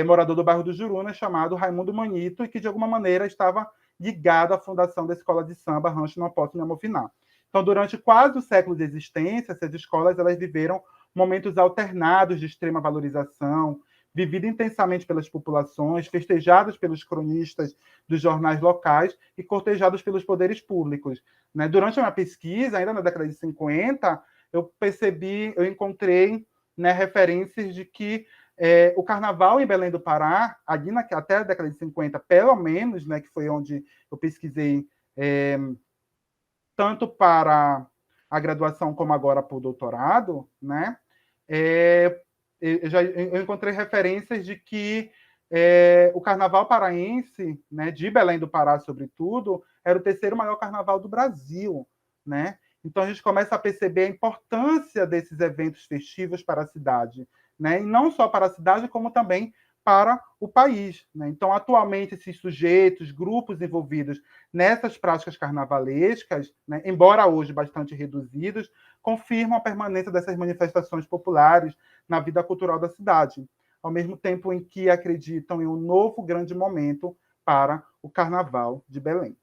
morador do bairro do Juruna, chamado Raimundo Manito, e que de alguma maneira estava ligado à fundação da escola de samba Rancho Não Posso Me Amofinar. Então, durante quase o século de existência, essas escolas elas viveram momentos alternados de extrema valorização, vivido intensamente pelas populações, festejados pelos cronistas dos jornais locais e cortejados pelos poderes públicos. Né? Durante a minha pesquisa, ainda na década de 50, eu encontrei, né, referências de que o carnaval em Belém do Pará, até a década de 50, pelo menos, né, que foi onde eu pesquisei tanto para a graduação como agora para o doutorado, né, eu encontrei referências de que o carnaval paraense, né, de Belém do Pará, sobretudo, era o terceiro maior carnaval do Brasil, né? Então a gente começa a perceber a importância desses eventos festivos para a cidade, né? E não só para a cidade, como também para o país, né? Então, atualmente, esses sujeitos, grupos envolvidos nessas práticas carnavalescas, né, embora hoje bastante reduzidos, confirmam a permanência dessas manifestações populares na vida cultural da cidade, ao mesmo tempo em que acreditam em um novo grande momento para o Carnaval de Belém.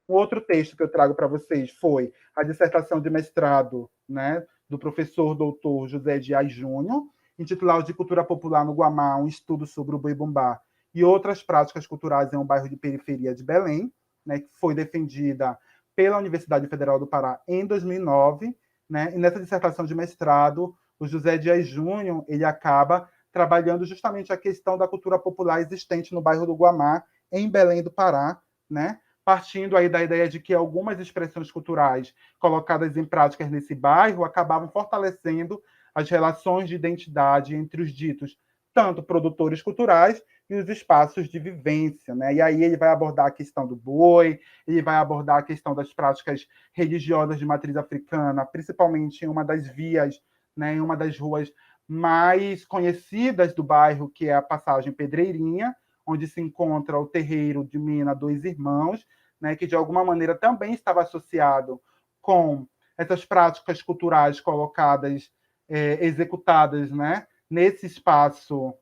O outro texto que eu trago para vocês foi a dissertação de mestrado, né, do professor doutor José Dias Júnior, intitulado de Cultura Popular no Guamá, um estudo sobre o boi-bumbá e outras práticas culturais em um bairro de periferia de Belém, né, que foi defendida pela Universidade Federal do Pará em 2009, né, e nessa dissertação de mestrado, o José Dias Júnior ele acaba trabalhando justamente a questão da cultura popular existente no bairro do Guamá, em Belém do Pará, né? Partindo aí da ideia de que algumas expressões culturais colocadas em práticas nesse bairro acabavam fortalecendo as relações de identidade entre os ditos tanto produtores culturais e os espaços de vivência, né? E aí ele vai abordar a questão do boi, ele vai abordar a questão das práticas religiosas de matriz africana, principalmente em uma das vias, né, em uma das ruas mais conhecidas do bairro, que é a Passagem Pedreirinha, onde se encontra o terreiro de Mina Dois Irmãos, né, que de alguma maneira também estava associado com essas práticas culturais colocadas, executadas, né, nesse espaço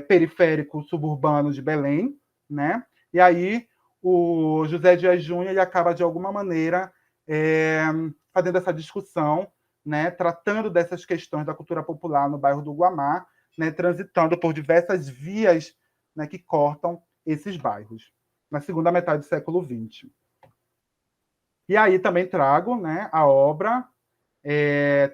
periférico suburbano de Belém, né? E aí o José Dias Júnior ele acaba de alguma maneira fazendo essa discussão, né, tratando dessas questões da cultura popular no bairro do Guamá, né, transitando por diversas vias, né, que cortam esses bairros, na segunda metade do século XX. E aí também trago, né, a obra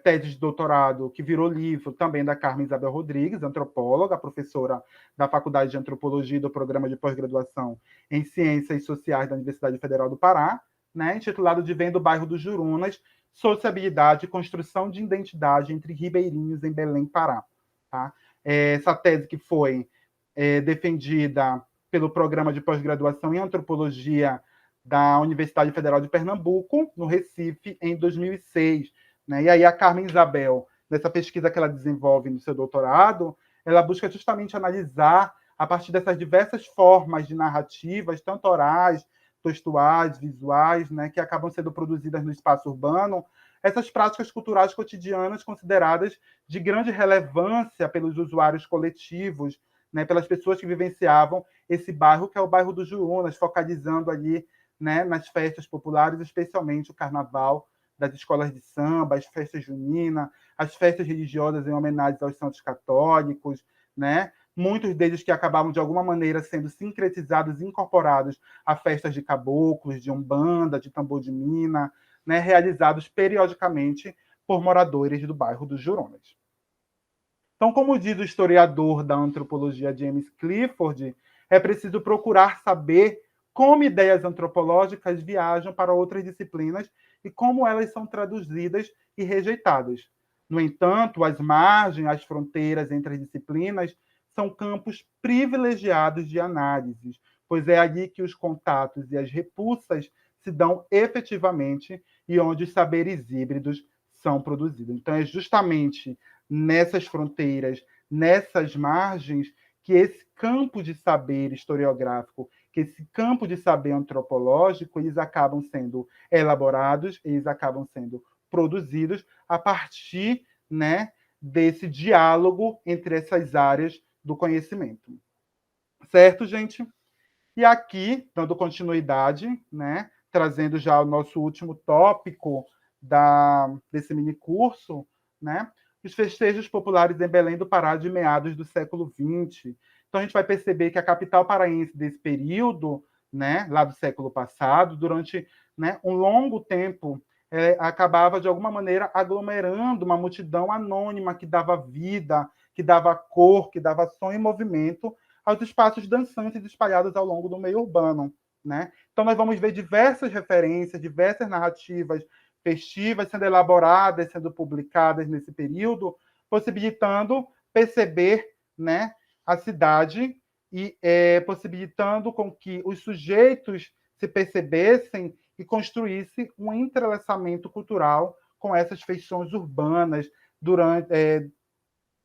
tese de doutorado, que virou livro também da Carmen Isabel Rodrigues, antropóloga, professora da Faculdade de Antropologia e do Programa de Pós-Graduação em Ciências Sociais da Universidade Federal do Pará, né, intitulado De Vem do Bairro dos Jurunas, Sociabilidade e Construção de Identidade entre Ribeirinhos em Belém, Pará. Tá? Essa tese que foi defendida pelo Programa de Pós-Graduação em Antropologia da Universidade Federal de Pernambuco, no Recife, em 2006. Né? E aí a Carmen Isabel, nessa pesquisa que ela desenvolve no seu doutorado, ela busca justamente analisar, a partir dessas diversas formas de narrativas, tanto orais, textuais, visuais, né, que acabam sendo produzidas no espaço urbano, essas práticas culturais cotidianas consideradas de grande relevância pelos usuários coletivos, né, pelas pessoas que vivenciavam esse bairro, que é o bairro dos Jurunas, focalizando ali, né, nas festas populares, especialmente o carnaval das escolas de samba, as festas juninas, as festas religiosas em homenagem aos santos católicos, né? Muitos deles que acabavam, de alguma maneira, sendo sincretizados e incorporados a festas de caboclos, de umbanda, de tambor de mina, né? Realizados periodicamente por moradores do bairro dos Jurunas. Então, como diz o historiador da antropologia James Clifford, é preciso procurar saber como ideias antropológicas viajam para outras disciplinas e como elas são traduzidas e rejeitadas. No entanto, as margens, as fronteiras entre as disciplinas são campos privilegiados de análises, pois é ali que os contatos e as repulsas se dão efetivamente e onde os saberes híbridos são produzidos. Então, é justamente nessas fronteiras, nessas margens, que esse campo de saber historiográfico, que esse campo de saber antropológico, eles acabam sendo elaborados, eles acabam sendo produzidos a partir, né, desse diálogo entre essas áreas do conhecimento. Certo, gente? E aqui, dando continuidade, né, trazendo já o nosso último tópico desse mini curso, né, os festejos populares em Belém do Pará de meados do século XX. Então, a gente vai perceber que a capital paraense desse período, né, lá do século passado, durante, né, um longo tempo, acabava, de alguma maneira, aglomerando uma multidão anônima que dava vida, que dava cor, que dava som e movimento aos espaços dançantes espalhados ao longo do meio urbano. Né? Então, nós vamos ver diversas referências, diversas narrativas festivas sendo elaboradas, sendo publicadas nesse período, possibilitando perceber, né, a cidade e possibilitando com que os sujeitos se percebessem e construísse um entrelaçamento cultural com essas feições urbanas durante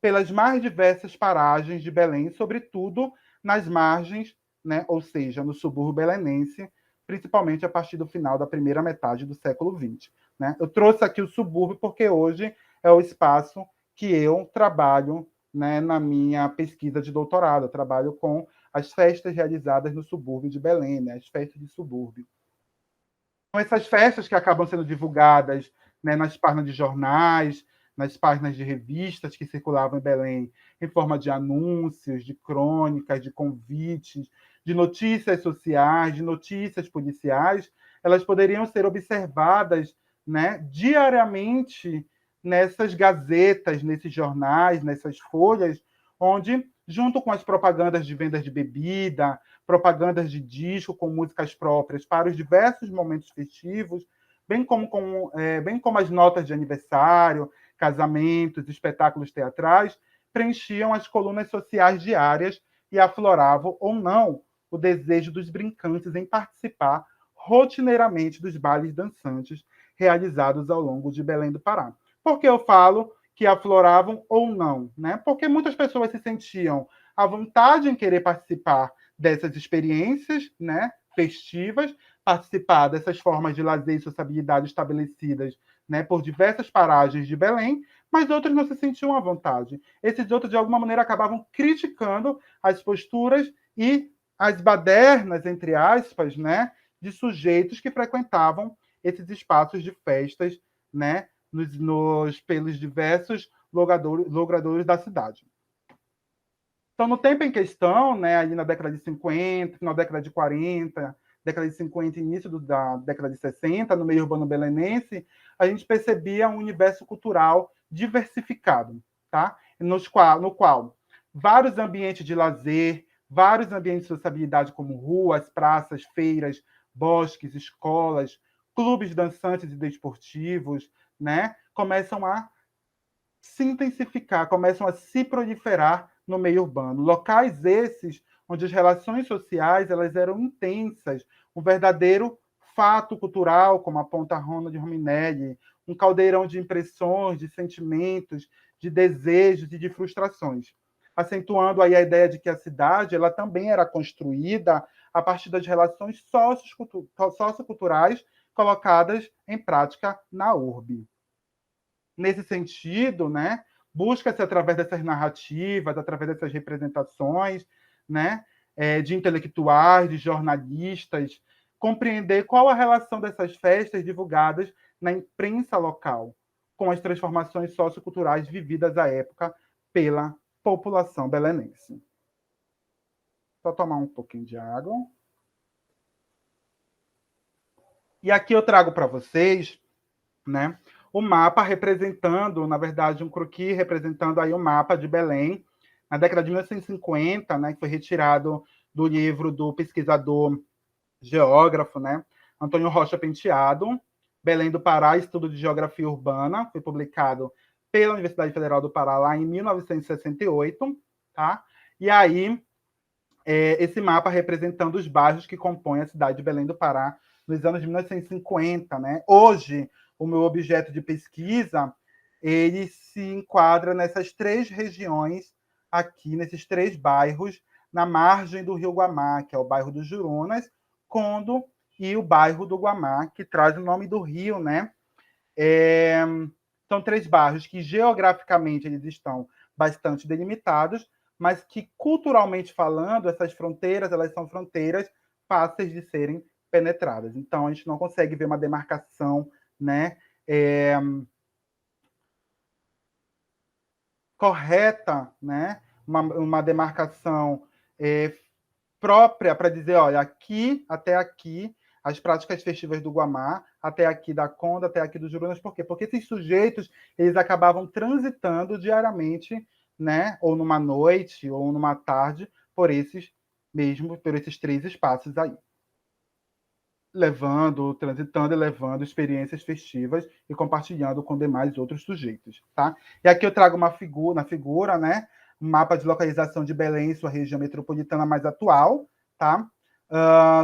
pelas mais diversas paragens de Belém, sobretudo nas margens, né, ou seja, no subúrbio belenense, principalmente a partir do final da primeira metade do século XX. Né? Eu trouxe aqui o subúrbio porque hoje é o espaço que eu trabalho, né, na minha pesquisa de doutorado. Eu trabalho com as festas realizadas no subúrbio de Belém, né, as festas de subúrbio. Então, essas festas que acabam sendo divulgadas, né, nas páginas de jornais, nas páginas de revistas que circulavam em Belém, em forma de anúncios, de crônicas, de convites, de notícias sociais, de notícias policiais, elas poderiam ser observadas, né, diariamente nessas gazetas, nesses jornais, nessas folhas, onde junto com as propagandas de vendas de bebida, propagandas de disco com músicas próprias para os diversos momentos festivos, bem como as notas de aniversário, casamentos, espetáculos teatrais, preenchiam as colunas sociais diárias e afloravam ou não o desejo dos brincantes em participar rotineiramente dos bailes dançantes realizados ao longo de Belém do Pará. Por que eu falo que afloravam ou não? Né? Porque muitas pessoas se sentiam à vontade em querer participar dessas experiências, né, festivas, participar dessas formas de lazer e sociabilidade estabelecidas, né, por diversas paragens de Belém, mas outros não se sentiam à vontade. Esses outros, de alguma maneira, acabavam criticando as posturas e as badernas, entre aspas, né, de sujeitos que frequentavam esses espaços de festas, né, pelos diversos logradores da cidade. Então, no tempo em questão, né, ali na década de 50, final da década de 40, década de 50 início da década de 60, no meio urbano belenense, a gente percebia um universo cultural diversificado, tá? No qual vários ambientes de lazer, vários ambientes de sociabilidade como ruas, praças, feiras, bosques, escolas, clubes dançantes e desportivos, né, começam a se intensificar, começam a se proliferar no meio urbano. Locais esses onde as relações sociais elas eram intensas, um verdadeiro fato cultural, como aponta Ronald Rominelli, um caldeirão de impressões, de sentimentos, de desejos e de frustrações, acentuando aí a ideia de que a cidade ela também era construída a partir das relações socioculturais colocadas em prática na urbe. Nesse sentido, né, busca-se através dessas narrativas, através dessas representações, né, de intelectuais, de jornalistas, compreender qual a relação dessas festas divulgadas na imprensa local com as transformações socioculturais vividas à época pela população belenense. Só tomar um pouquinho de água. E aqui eu trago para vocês, né, o mapa representando, na verdade, um croquis representando aí o mapa de Belém, na década de 1950, né, que foi retirado do livro do pesquisador geógrafo, né, Antônio Rocha Penteado, Belém do Pará, Estudo de Geografia Urbana, foi publicado pela Universidade Federal do Pará lá em 1968, tá? E aí, esse mapa representando os bairros que compõem a cidade de Belém do Pará nos anos de 1950, né? Hoje, o meu objeto de pesquisa, ele se enquadra nessas três regiões aqui, nesses três bairros, na margem do Rio Guamá, que é o bairro dos Jurunas, Condo e o bairro do Guamá, que traz o nome do rio, né? São três bairros que geograficamente eles estão bastante delimitados, mas que culturalmente falando, essas fronteiras, elas são fronteiras fáceis de serem penetradas. Então a gente não consegue ver uma demarcação, né, correta, né, uma demarcação própria para dizer, olha, aqui até aqui as práticas festivas do Guamá, até aqui da Conda, até aqui dos Jurunas. Por quê? Porque esses sujeitos eles acabavam transitando diariamente, né, ou numa noite ou numa tarde por esses três espaços aí, transitando e levando experiências festivas e compartilhando com demais outros sujeitos, tá? E aqui eu trago uma figura, né, um mapa de localização de Belém e sua região metropolitana mais atual, tá?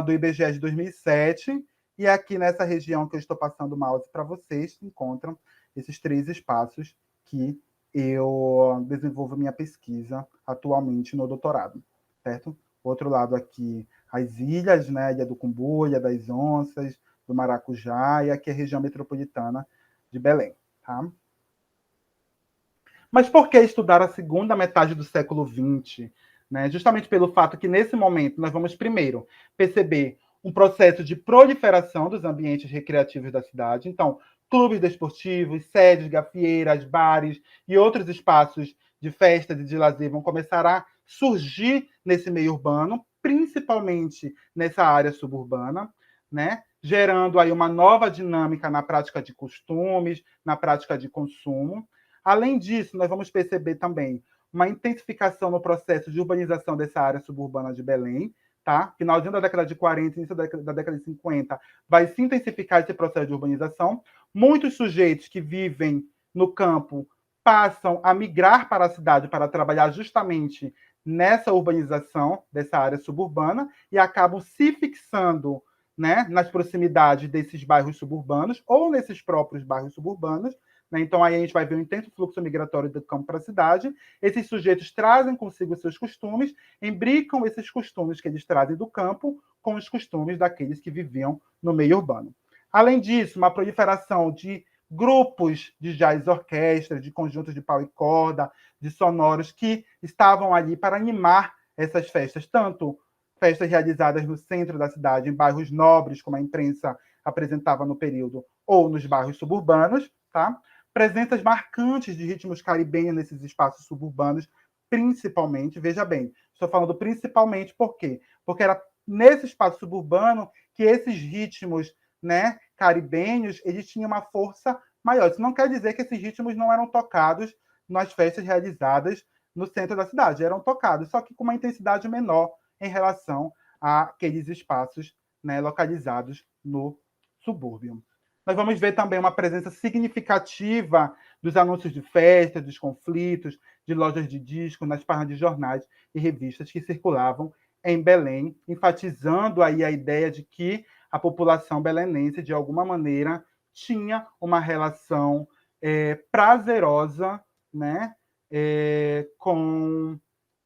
Do IBGE de 2007, e aqui nessa região que eu estou passando o mouse para vocês, encontram esses três espaços que eu desenvolvo minha pesquisa atualmente no doutorado, certo? Outro lado aqui, as ilhas, né? A Ilha do Cumbu, a Ilha das Onças, do Maracujá, e aqui a região metropolitana de Belém, tá? Mas por que estudar a segunda metade do século XX? Né? Justamente pelo fato que, nesse momento, nós vamos, primeiro, perceber um processo de proliferação dos ambientes recreativos da cidade. Então, clubes desportivos, sedes, gafieiras, bares e outros espaços de festas e de lazer vão começar a surgir nesse meio urbano, principalmente nessa área suburbana, né? Gerando aí uma nova dinâmica na prática de costumes, na prática de consumo. Além disso, nós vamos perceber também uma intensificação no processo de urbanização dessa área suburbana de Belém, tá? Finalzinho da década de 40, início da década de 50, vai se intensificar esse processo de urbanização. Muitos sujeitos que vivem no campo passam a migrar para a cidade para trabalhar justamente nessa urbanização dessa área suburbana e acabam se fixando, né, nas proximidades desses bairros suburbanos ou nesses próprios bairros suburbanos, né? Então aí a gente vai ver um intenso fluxo migratório do campo para a cidade. Esses sujeitos trazem consigo seus costumes, imbricam esses costumes que eles trazem do campo com os costumes daqueles que viviam no meio urbano. Além disso, uma proliferação de grupos de jazz orquestra, de conjuntos de pau e corda, de sonoros que estavam ali para animar essas festas, tanto festas realizadas no centro da cidade, em bairros nobres, como a imprensa apresentava no período, ou nos bairros suburbanos, tá? Presenças marcantes de ritmos caribenhos nesses espaços suburbanos, principalmente, veja bem, estou falando principalmente por quê? Porque era nesse espaço suburbano que esses ritmos, né, caribenhos, eles tinham uma força maior. Isso não quer dizer que esses ritmos não eram tocados nas festas realizadas no centro da cidade, eram tocados, só que com uma intensidade menor em relação àqueles espaços, né, localizados no subúrbio. Nós vamos ver também uma presença significativa dos anúncios de festas, dos conflitos, de lojas de disco, nas páginas de jornais e revistas que circulavam em Belém, enfatizando aí a ideia de que a população belenense, de alguma maneira, tinha uma relação prazerosa, né, com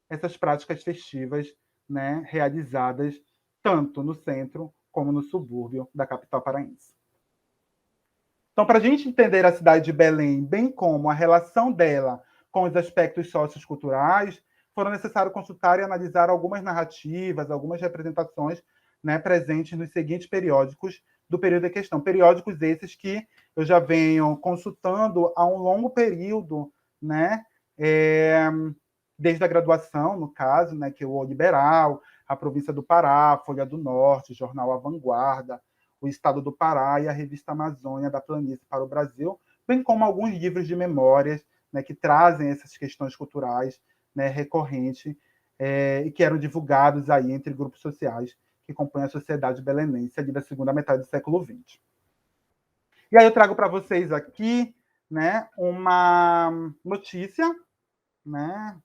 essas práticas festivas, né, realizadas tanto no centro como no subúrbio da capital paraense. Então, para a gente entender a cidade de Belém, bem como a relação dela com os aspectos socioculturais, foram necessário consultar e analisar algumas narrativas, algumas representações, né, presentes nos seguintes periódicos do período em questão. Periódicos esses que eu já venho consultando há um longo período, né, desde a graduação, no caso, né, que é o Liberal, a Província do Pará, Folha do Norte, Jornal A Vanguarda, o Estado do Pará e a Revista Amazônia da Planície para o Brasil, bem como alguns livros de memórias, né, que trazem essas questões culturais, né, recorrentes, e que eram divulgados aí entre grupos sociais que compõem a sociedade belenense ali da segunda metade do século XX. E aí eu trago para vocês aqui, né, uma notícia, né,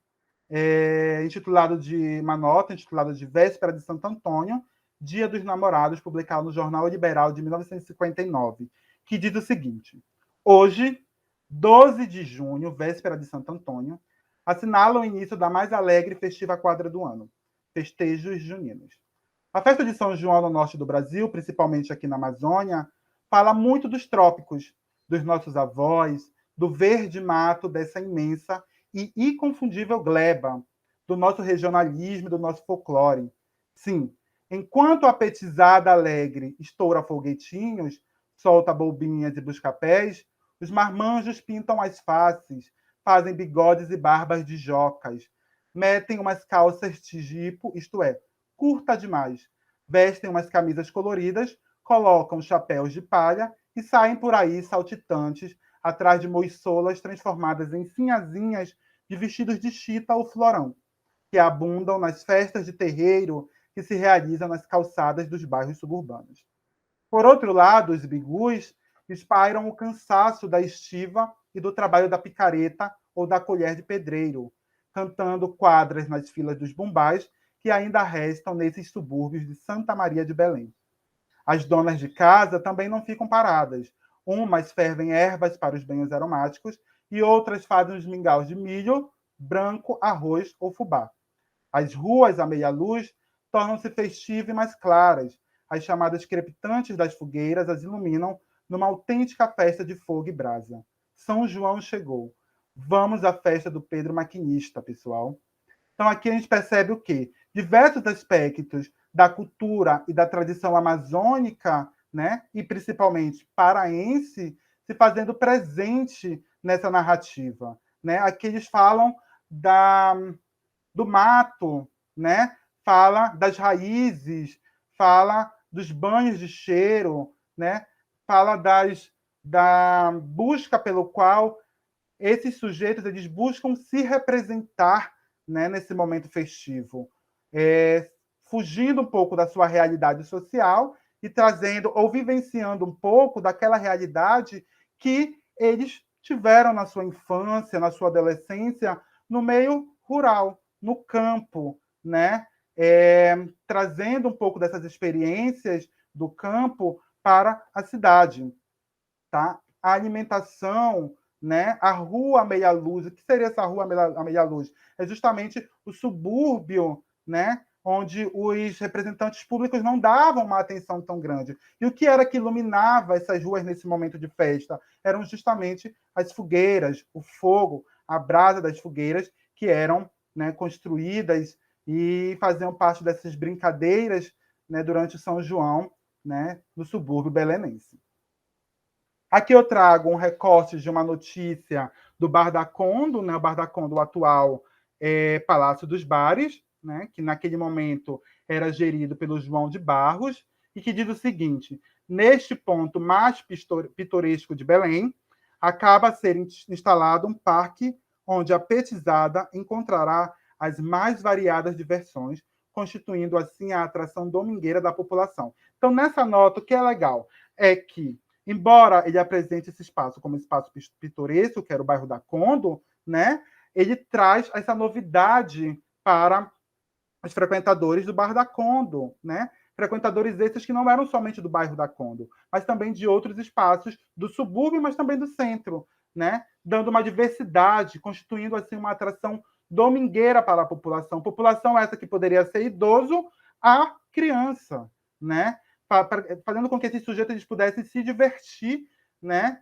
uma nota intitulada de Véspera de Santo Antônio, Dia dos Namorados, publicado no Jornal Liberal de 1959, que diz o seguinte: hoje, 12 de junho, véspera de Santo Antônio, assinala o início da mais alegre e festiva quadra do ano, festejos juninos. A festa de São João no norte do Brasil, principalmente aqui na Amazônia, fala muito dos trópicos, dos nossos avós, do verde mato dessa imensa e inconfundível gleba, do nosso regionalismo e do nosso folclore. Sim, enquanto a petizada alegre estoura foguetinhos, solta bombinhas e busca-pés, os marmanjos pintam as faces, fazem bigodes e barbas de jocas, metem umas calças tigipo, isto é, curta demais, vestem umas camisas coloridas, colocam chapéus de palha e saem por aí saltitantes, atrás de moissolas transformadas em sinhazinhas de vestidos de chita ou florão, que abundam nas festas de terreiro que se realizam nas calçadas dos bairros suburbanos. Por outro lado, os bigus espairam o cansaço da estiva e do trabalho da picareta ou da colher de pedreiro, cantando quadras nas filas dos bumbás que ainda restam nesses subúrbios de Santa Maria de Belém. As donas de casa também não ficam paradas. Umas fervem ervas para os banhos aromáticos e outras fazem os mingaus de milho, branco, arroz ou fubá. As ruas à meia luz tornam-se festivas e mais claras. As chamadas crepitantes das fogueiras as iluminam numa autêntica festa de fogo e brasa. São João chegou. Vamos à festa do Pedro Maquinista, pessoal. Então aqui a gente percebe o quê? Diversos aspectos da cultura e da tradição amazônica, né, e principalmente paraense, se fazendo presente nessa narrativa, né? Aqui eles falam do mato, né? Fala das raízes, fala dos banhos de cheiro, né? Fala da busca pelo qual esses sujeitos eles buscam se representar, né, nesse momento festivo, fugindo um pouco da sua realidade social e trazendo ou vivenciando um pouco daquela realidade que eles tiveram na sua infância, na sua adolescência, no meio rural, no campo, né? Trazendo um pouco dessas experiências do campo para a cidade, tá? A alimentação, né? A rua meia luz. O que seria essa rua meia luz? É justamente o subúrbio, né? Onde os representantes públicos não davam uma atenção tão grande. E o que era que iluminava essas ruas nesse momento de festa? Eram justamente as fogueiras, o fogo, a brasa das fogueiras, que eram, né, construídas e faziam parte dessas brincadeiras, né, durante o São João, né, no subúrbio belenense. Aqui eu trago um recorte de uma notícia do Bar da Condo, né? O Bar da Condo, o atual Palácio dos Bares, né? Que naquele momento era gerido pelo João de Barros, e que diz o seguinte: neste ponto mais pitoresco de Belém, acaba a ser instalado um parque onde a petizada encontrará as mais variadas diversões, constituindo assim a atração domingueira da população. Então, nessa nota, o que é legal é que, embora ele apresente esse espaço como espaço pitoresco, que era o bairro da Condo, né, ele traz essa novidade para os frequentadores do bairro da Condo, né? Frequentadores esses que não eram somente do bairro da Condo, mas também de outros espaços do subúrbio, mas também do centro, né? Dando uma diversidade, constituindo assim uma atração domingueira para a população. População essa que poderia ser idoso a criança, né? Fazendo com que esses sujeitos eles pudessem se divertir, né?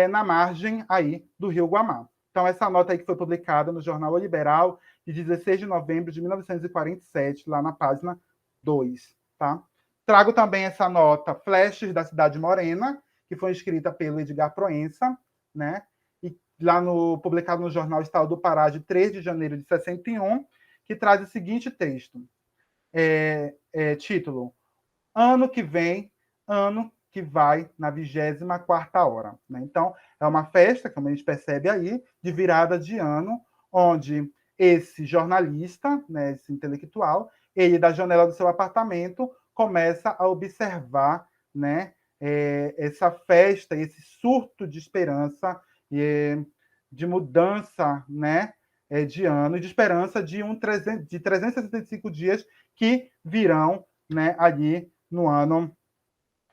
Na margem aí do Rio Guamá. Então, essa nota aí que foi publicada no Jornal O Liberal, de 16 de novembro de 1947, lá na página 2. Tá? Trago também essa nota, Flashes da Cidade Morena, que foi escrita pelo Edgar Proença, né? E lá publicado no Jornal Estado do Pará, de 3 de janeiro de 61, que traz o seguinte texto, título: Ano que vem, ano que vai na 24ª hora. Né? Então, é uma festa, como a gente percebe aí, de virada de ano, onde esse jornalista, né, esse intelectual, ele, da janela do seu apartamento, começa a observar, né, essa festa, esse surto de esperança, de mudança, né, de ano, e de esperança de 365 dias que virão, né, ali no ano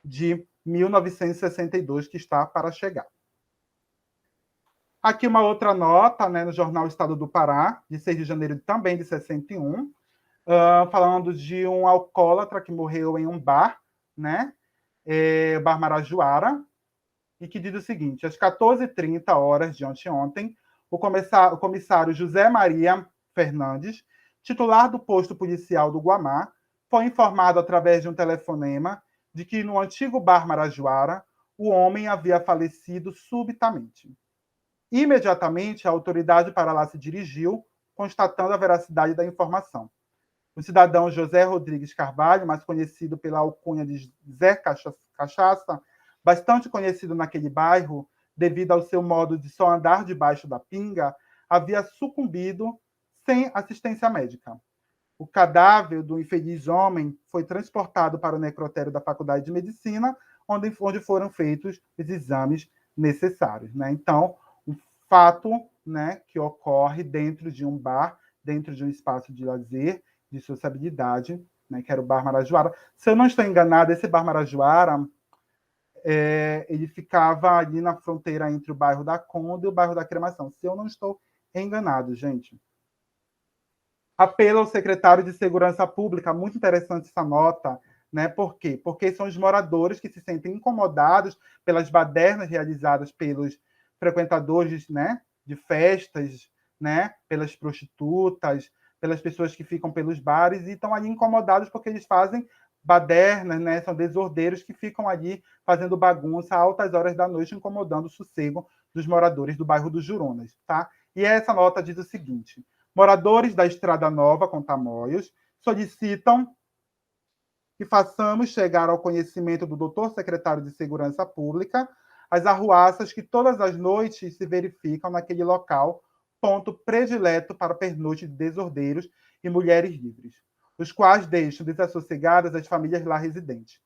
de 1962, que está para chegar. Aqui uma outra nota, né, no jornal Estado do Pará, de 6 de janeiro também de 61, falando de um alcoólatra que morreu em um bar, né, Bar Marajoara, e que diz o seguinte: às 14h30 de anteontem, o comissário José Maria Fernandes, titular do posto policial do Guamá, foi informado através de um telefonema de que no antigo Bar Marajoara o homem havia falecido subitamente. Imediatamente, a autoridade para lá se dirigiu, constatando a veracidade da informação. O cidadão José Rodrigues Carvalho, mais conhecido pela alcunha de Zé Cachaça, bastante conhecido naquele bairro, devido ao seu modo de só andar debaixo da pinga, havia sucumbido sem assistência médica. O cadáver do infeliz homem foi transportado para o necrotério da Faculdade de Medicina, onde foram feitos os exames necessários. Né? Então, um fato, né, que ocorre dentro de um bar, dentro de um espaço de lazer, de sociabilidade, né, que era o Bar Marajoara. Se eu não estou enganado, esse Bar Marajoara, ele ficava ali na fronteira entre o bairro da Conda e o bairro da Cremação. Se eu não estou enganado, gente. Apelo ao secretário de Segurança Pública, muito interessante essa nota, né? Por quê? Porque são os moradores que se sentem incomodados pelas badernas realizadas pelos frequentadores, né, de festas, né, pelas prostitutas, pelas pessoas que ficam pelos bares e estão ali incomodados porque eles fazem badernas, né, são desordeiros que ficam ali fazendo bagunça a altas horas da noite, incomodando o sossego dos moradores do bairro dos Jurunas, tá? E essa nota diz o seguinte: moradores da Estrada Nova, com Tamoios, solicitam que façamos chegar ao conhecimento do doutor secretário de Segurança Pública as arruaças que todas as noites se verificam naquele local, ponto predileto para pernoite de desordeiros e mulheres livres, os quais deixam desassossegadas as famílias lá residentes.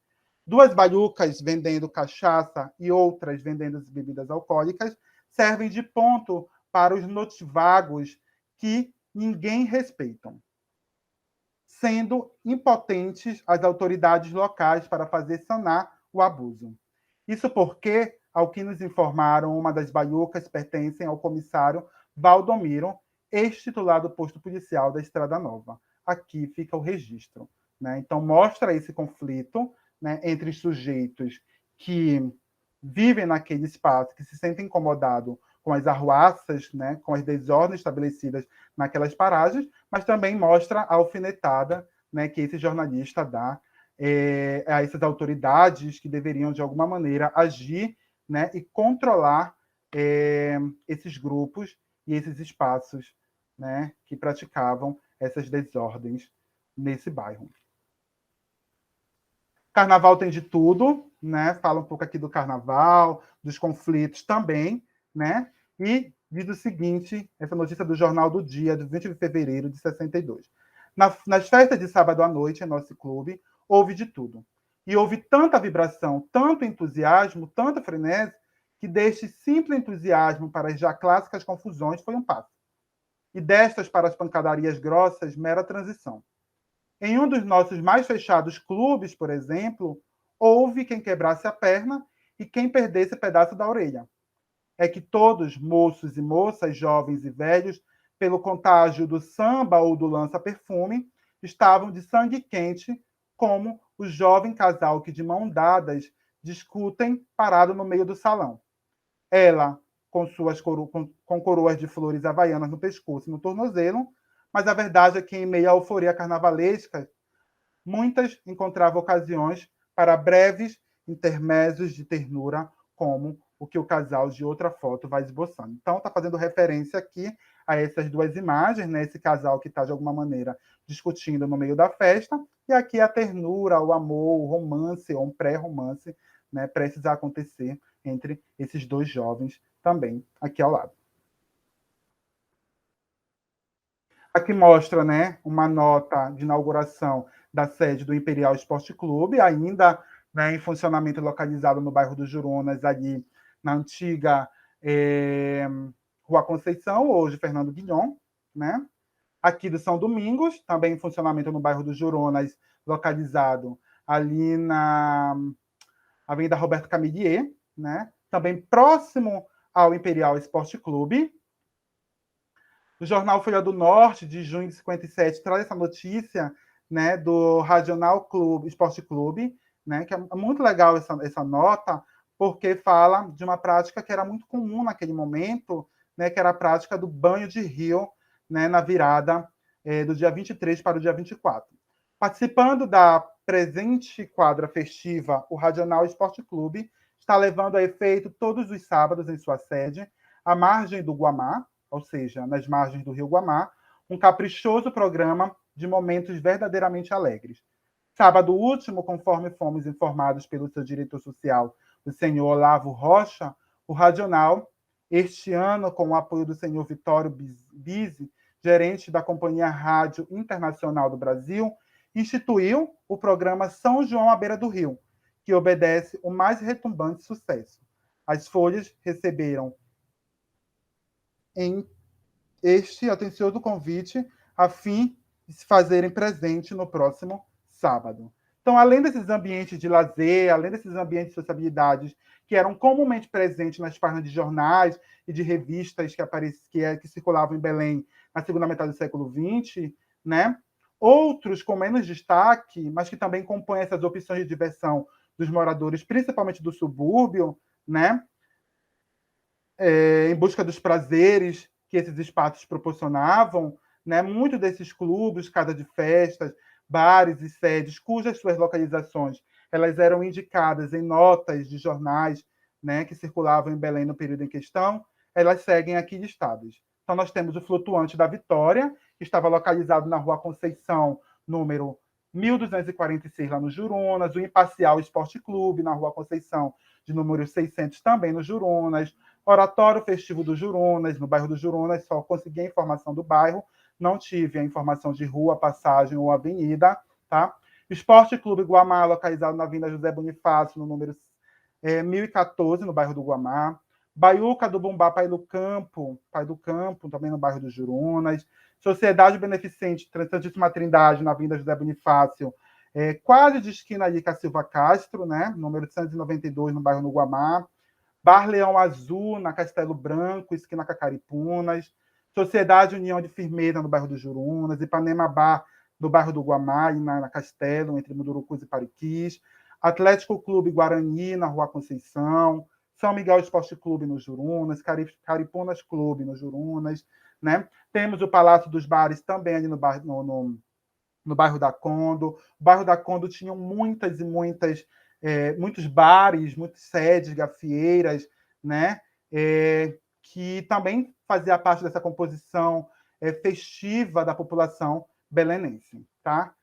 Duas baiucas vendendo cachaça e outras vendendo bebidas alcoólicas servem de ponto para os notivagos que ninguém respeitam, sendo impotentes as autoridades locais para fazer sanar o abuso. Isso porque, ao que nos informaram, uma das baiucas pertencem ao comissário Valdomiro, ex-titular do posto policial da Estrada Nova. Aqui fica o registro. Né? Então, mostra esse conflito, né, entre os sujeitos que vivem naquele espaço, que se sentem incomodados com as arruaças, né, com as desordens estabelecidas naquelas paragens, mas também mostra a alfinetada, né, que esse jornalista dá a essas autoridades que deveriam, de alguma maneira, agir, né, e controlar esses grupos e esses espaços, né, que praticavam essas desordens nesse bairro. Carnaval tem de tudo, né? Fala um pouco aqui do carnaval, dos conflitos também, né? E diz o seguinte, essa notícia do Jornal do Dia, de 20 de fevereiro de 62. Nas festas de sábado à noite, em nosso clube, houve de tudo. E houve tanta vibração, tanto entusiasmo, tanto frenesi, que deste simples entusiasmo para as já clássicas confusões foi um passo. E destas para as pancadarias grossas, mera transição. Em um dos nossos mais fechados clubes, por exemplo, houve quem quebrasse a perna e quem perdesse pedaço da orelha. É que todos, moços e moças, jovens e velhos, pelo contágio do samba ou do lança-perfume, estavam de sangue quente, como o jovem casal que, de mãos dadas, discutem parado no meio do salão. Ela, com suas com coroas de flores havaianas no pescoço e no tornozelo, mas a verdade é que, em meio à euforia carnavalesca, muitas encontravam ocasiões para breves intermédios de ternura, como o que o casal de outra foto vai esboçando. Então, está fazendo referência aqui a essas duas imagens, né? Esse casal que está, de alguma maneira, discutindo no meio da festa, e aqui a ternura, o amor, o romance, ou um pré-romance, né? Prestes a acontecer entre esses dois jovens também, aqui ao lado. Aqui mostra, né, uma nota de inauguração da sede do Imperial Esporte Clube, ainda, né, em funcionamento, localizado no bairro dos Jurunas, ali na antiga Rua Conceição, hoje Fernando Guignon, né? Aqui do São Domingos, também em funcionamento no bairro dos Jurunas, localizado ali na Avenida Roberto Camillier, né? Também próximo ao Imperial Esporte Clube. O jornal Folha do Norte, de junho de 57, traz essa notícia, né, do Regional Clube, Esporte Clube, né, que é muito legal essa nota, porque fala de uma prática que era muito comum naquele momento, né, que era a prática do banho de rio, né, na virada do dia 23 para o dia 24. Participando da presente quadra festiva, o Regional Esporte Clube está levando a efeito todos os sábados em sua sede, à margem do Guamá, ou seja, nas margens do Rio Guamá, um caprichoso programa de momentos verdadeiramente alegres. Sábado último, conforme fomos informados pelo seu diretor social, o senhor Olavo Rocha, o Radional, este ano, com o apoio do senhor Vitório Bise, gerente da Companhia Rádio Internacional do Brasil, instituiu o programa São João à Beira do Rio, que obedece o mais retumbante sucesso. As folhas receberam em este atencioso convite a fim de se fazerem presente no próximo sábado. Então, além desses ambientes de lazer, além desses ambientes de sociabilidades que eram comumente presentes nas páginas de jornais e de revistas que circulavam em Belém na segunda metade do século XX, né? Outros com menos destaque, mas que também compõem essas opções de diversão dos moradores, principalmente do subúrbio, né? Em busca dos prazeres que esses espaços proporcionavam, né? Muitos desses clubes, casa de festas, bares e sedes, cujas suas localizações elas eram indicadas em notas de jornais, né, que circulavam em Belém no período em questão, elas seguem aqui listadas. Então, nós temos o Flutuante da Vitória, que estava localizado na Rua Conceição, número 1246 lá no Jurunas, o Imparcial Esporte Clube, na Rua Conceição, de número 600, também no Jurunas, Oratório Festivo do Jurunas, no bairro do Jurunas, só consegui a informação do bairro, não tive a informação de rua, passagem ou avenida, tá? Esporte Clube Guamá, localizado na Avenida José Bonifácio, no número 1014, no bairro do Guamá. Baiuca do Bumbá, Pai do Campo, também no bairro do Jurunas. Sociedade Beneficente Santíssima Trindade, na Avenida José Bonifácio, quase de esquina ali com a Silva Castro, né? Número 192, no bairro do Guamá. Bar Leão Azul, na Castelo Branco, esquina Cacaripunas. Sociedade União de Firmeza, no bairro do Jurunas. Ipanema Bar, no bairro do Guamá, na Castelo, entre Mundurucus e Pariquis. Atlético Clube Guarani, na Rua Conceição. São Miguel Esporte Clube, no Jurunas. Caripunas Clube, no Jurunas. Né? Temos o Palácio dos Bares também ali no bairro da Condo. O bairro da Condo tinha muitas e muitas muitos bares, muitas sedes, gafieiras, né? Que também fazia parte dessa composição festiva da população belenense, tá?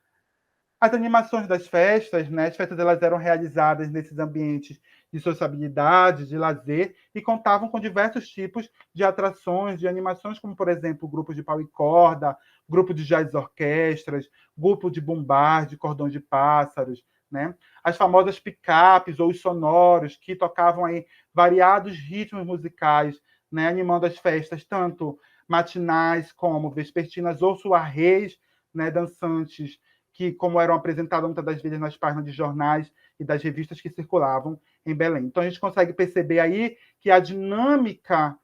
As animações das festas, né? As festas elas eram realizadas nesses ambientes de sociabilidade, de lazer, e contavam com diversos tipos de atrações, de animações, como, por exemplo, grupos de pau e corda, grupo de jazz orquestras, grupo de bumbás, de cordões de pássaros, né? As famosas picapes ou os sonoros, que tocavam aí variados ritmos musicais, né? Animando as festas, tanto matinais como vespertinas ou soirées, né? Dançantes que, como eram apresentadas muitas das vezes nas páginas de jornais e das revistas que circulavam em Belém. Então, a gente consegue perceber aí que a dinâmica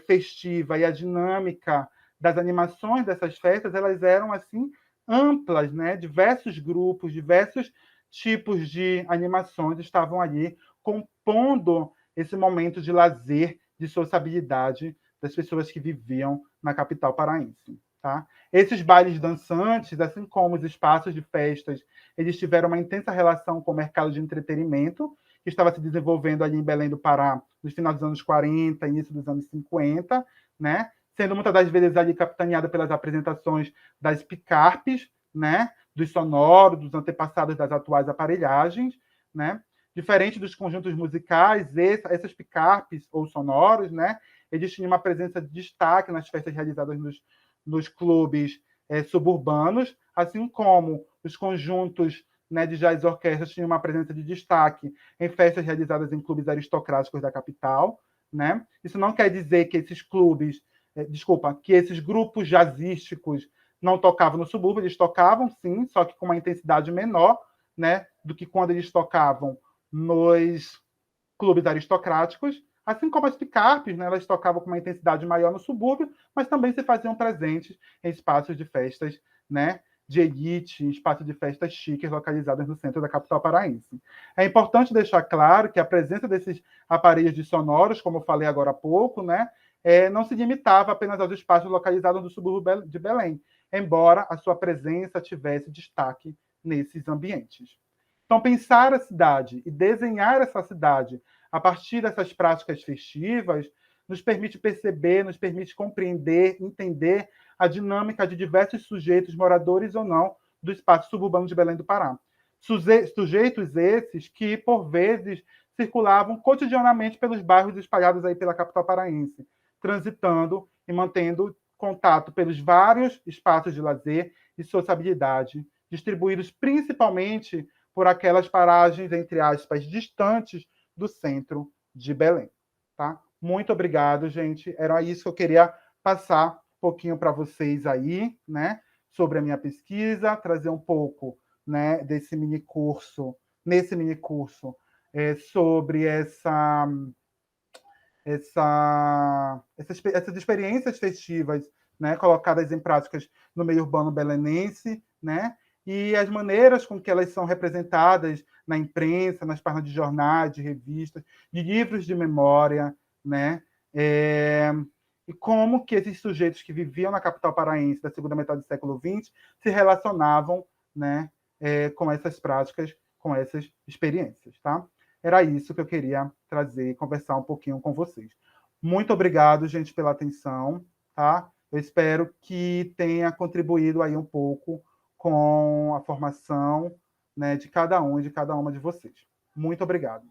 festiva e a dinâmica das animações dessas festas, elas eram, assim, amplas, né? Diversos grupos, diversos tipos de animações estavam ali compondo esse momento de lazer, de sociabilidade das pessoas que viviam na capital paraense. Tá? Esses bailes dançantes, assim como os espaços de festas, eles tiveram uma intensa relação com o mercado de entretenimento, que estava se desenvolvendo ali em Belém do Pará no final dos anos 40, início dos anos 50, né? Sendo muitas das vezes ali capitaneada pelas apresentações das picarpes, né? Dos sonoros, dos antepassados das atuais aparelhagens, né? Diferente dos conjuntos musicais, essas picarpes ou sonoros, né? Eles tinham uma presença de destaque nas festas realizadas nos clubes suburbanos, assim como os conjuntos, né, de jazz orquestras tinham uma presença de destaque em festas realizadas em clubes aristocráticos da capital, né? Isso não quer dizer que esses clubes, que esses grupos jazzísticos não tocavam no subúrbio, eles tocavam sim, só que com uma intensidade menor, né, do que quando eles tocavam nos clubes aristocráticos, assim como as picarpes, né, elas tocavam com uma intensidade maior no subúrbio, mas também se faziam presentes em espaços de festas, né, de elite, espaços de festas chiques localizados no centro da capital paraense. É importante deixar claro que a presença desses aparelhos de sonoros, como eu falei agora há pouco, né, não se limitava apenas aos espaços localizados no subúrbio de Belém, embora a sua presença tivesse destaque nesses ambientes. Então, pensar a cidade e desenhar essa cidade a partir dessas práticas festivas nos permite perceber, nos permite compreender, entender a dinâmica de diversos sujeitos, moradores ou não, do espaço suburbano de Belém do Pará. Sujeitos esses que, por vezes, circulavam cotidianamente pelos bairros espalhados aí pela capital paraense, transitando e mantendo contato pelos vários espaços de lazer e sociabilidade, distribuídos principalmente por aquelas paragens, entre aspas, distantes do centro de Belém. Tá? Muito obrigado, gente. Era isso que eu queria passar um pouquinho para vocês aí, né, sobre a minha pesquisa, trazer um pouco, né, desse mini curso, sobre essas experiências festivas, né, colocadas em práticas no meio urbano belenense, né, e as maneiras com que elas são representadas na imprensa, nas páginas de jornais, de revistas, de livros de memória, né, e como que esses sujeitos que viviam na capital paraense da segunda metade do século XX se relacionavam, né, com essas práticas, com essas experiências, tá? Era isso que eu queria trazer e conversar um pouquinho com vocês. Muito obrigado, gente, pela atenção, tá? Eu espero que tenha contribuído aí um pouco com a formação, né, de cada um e de cada uma de vocês. Muito obrigado.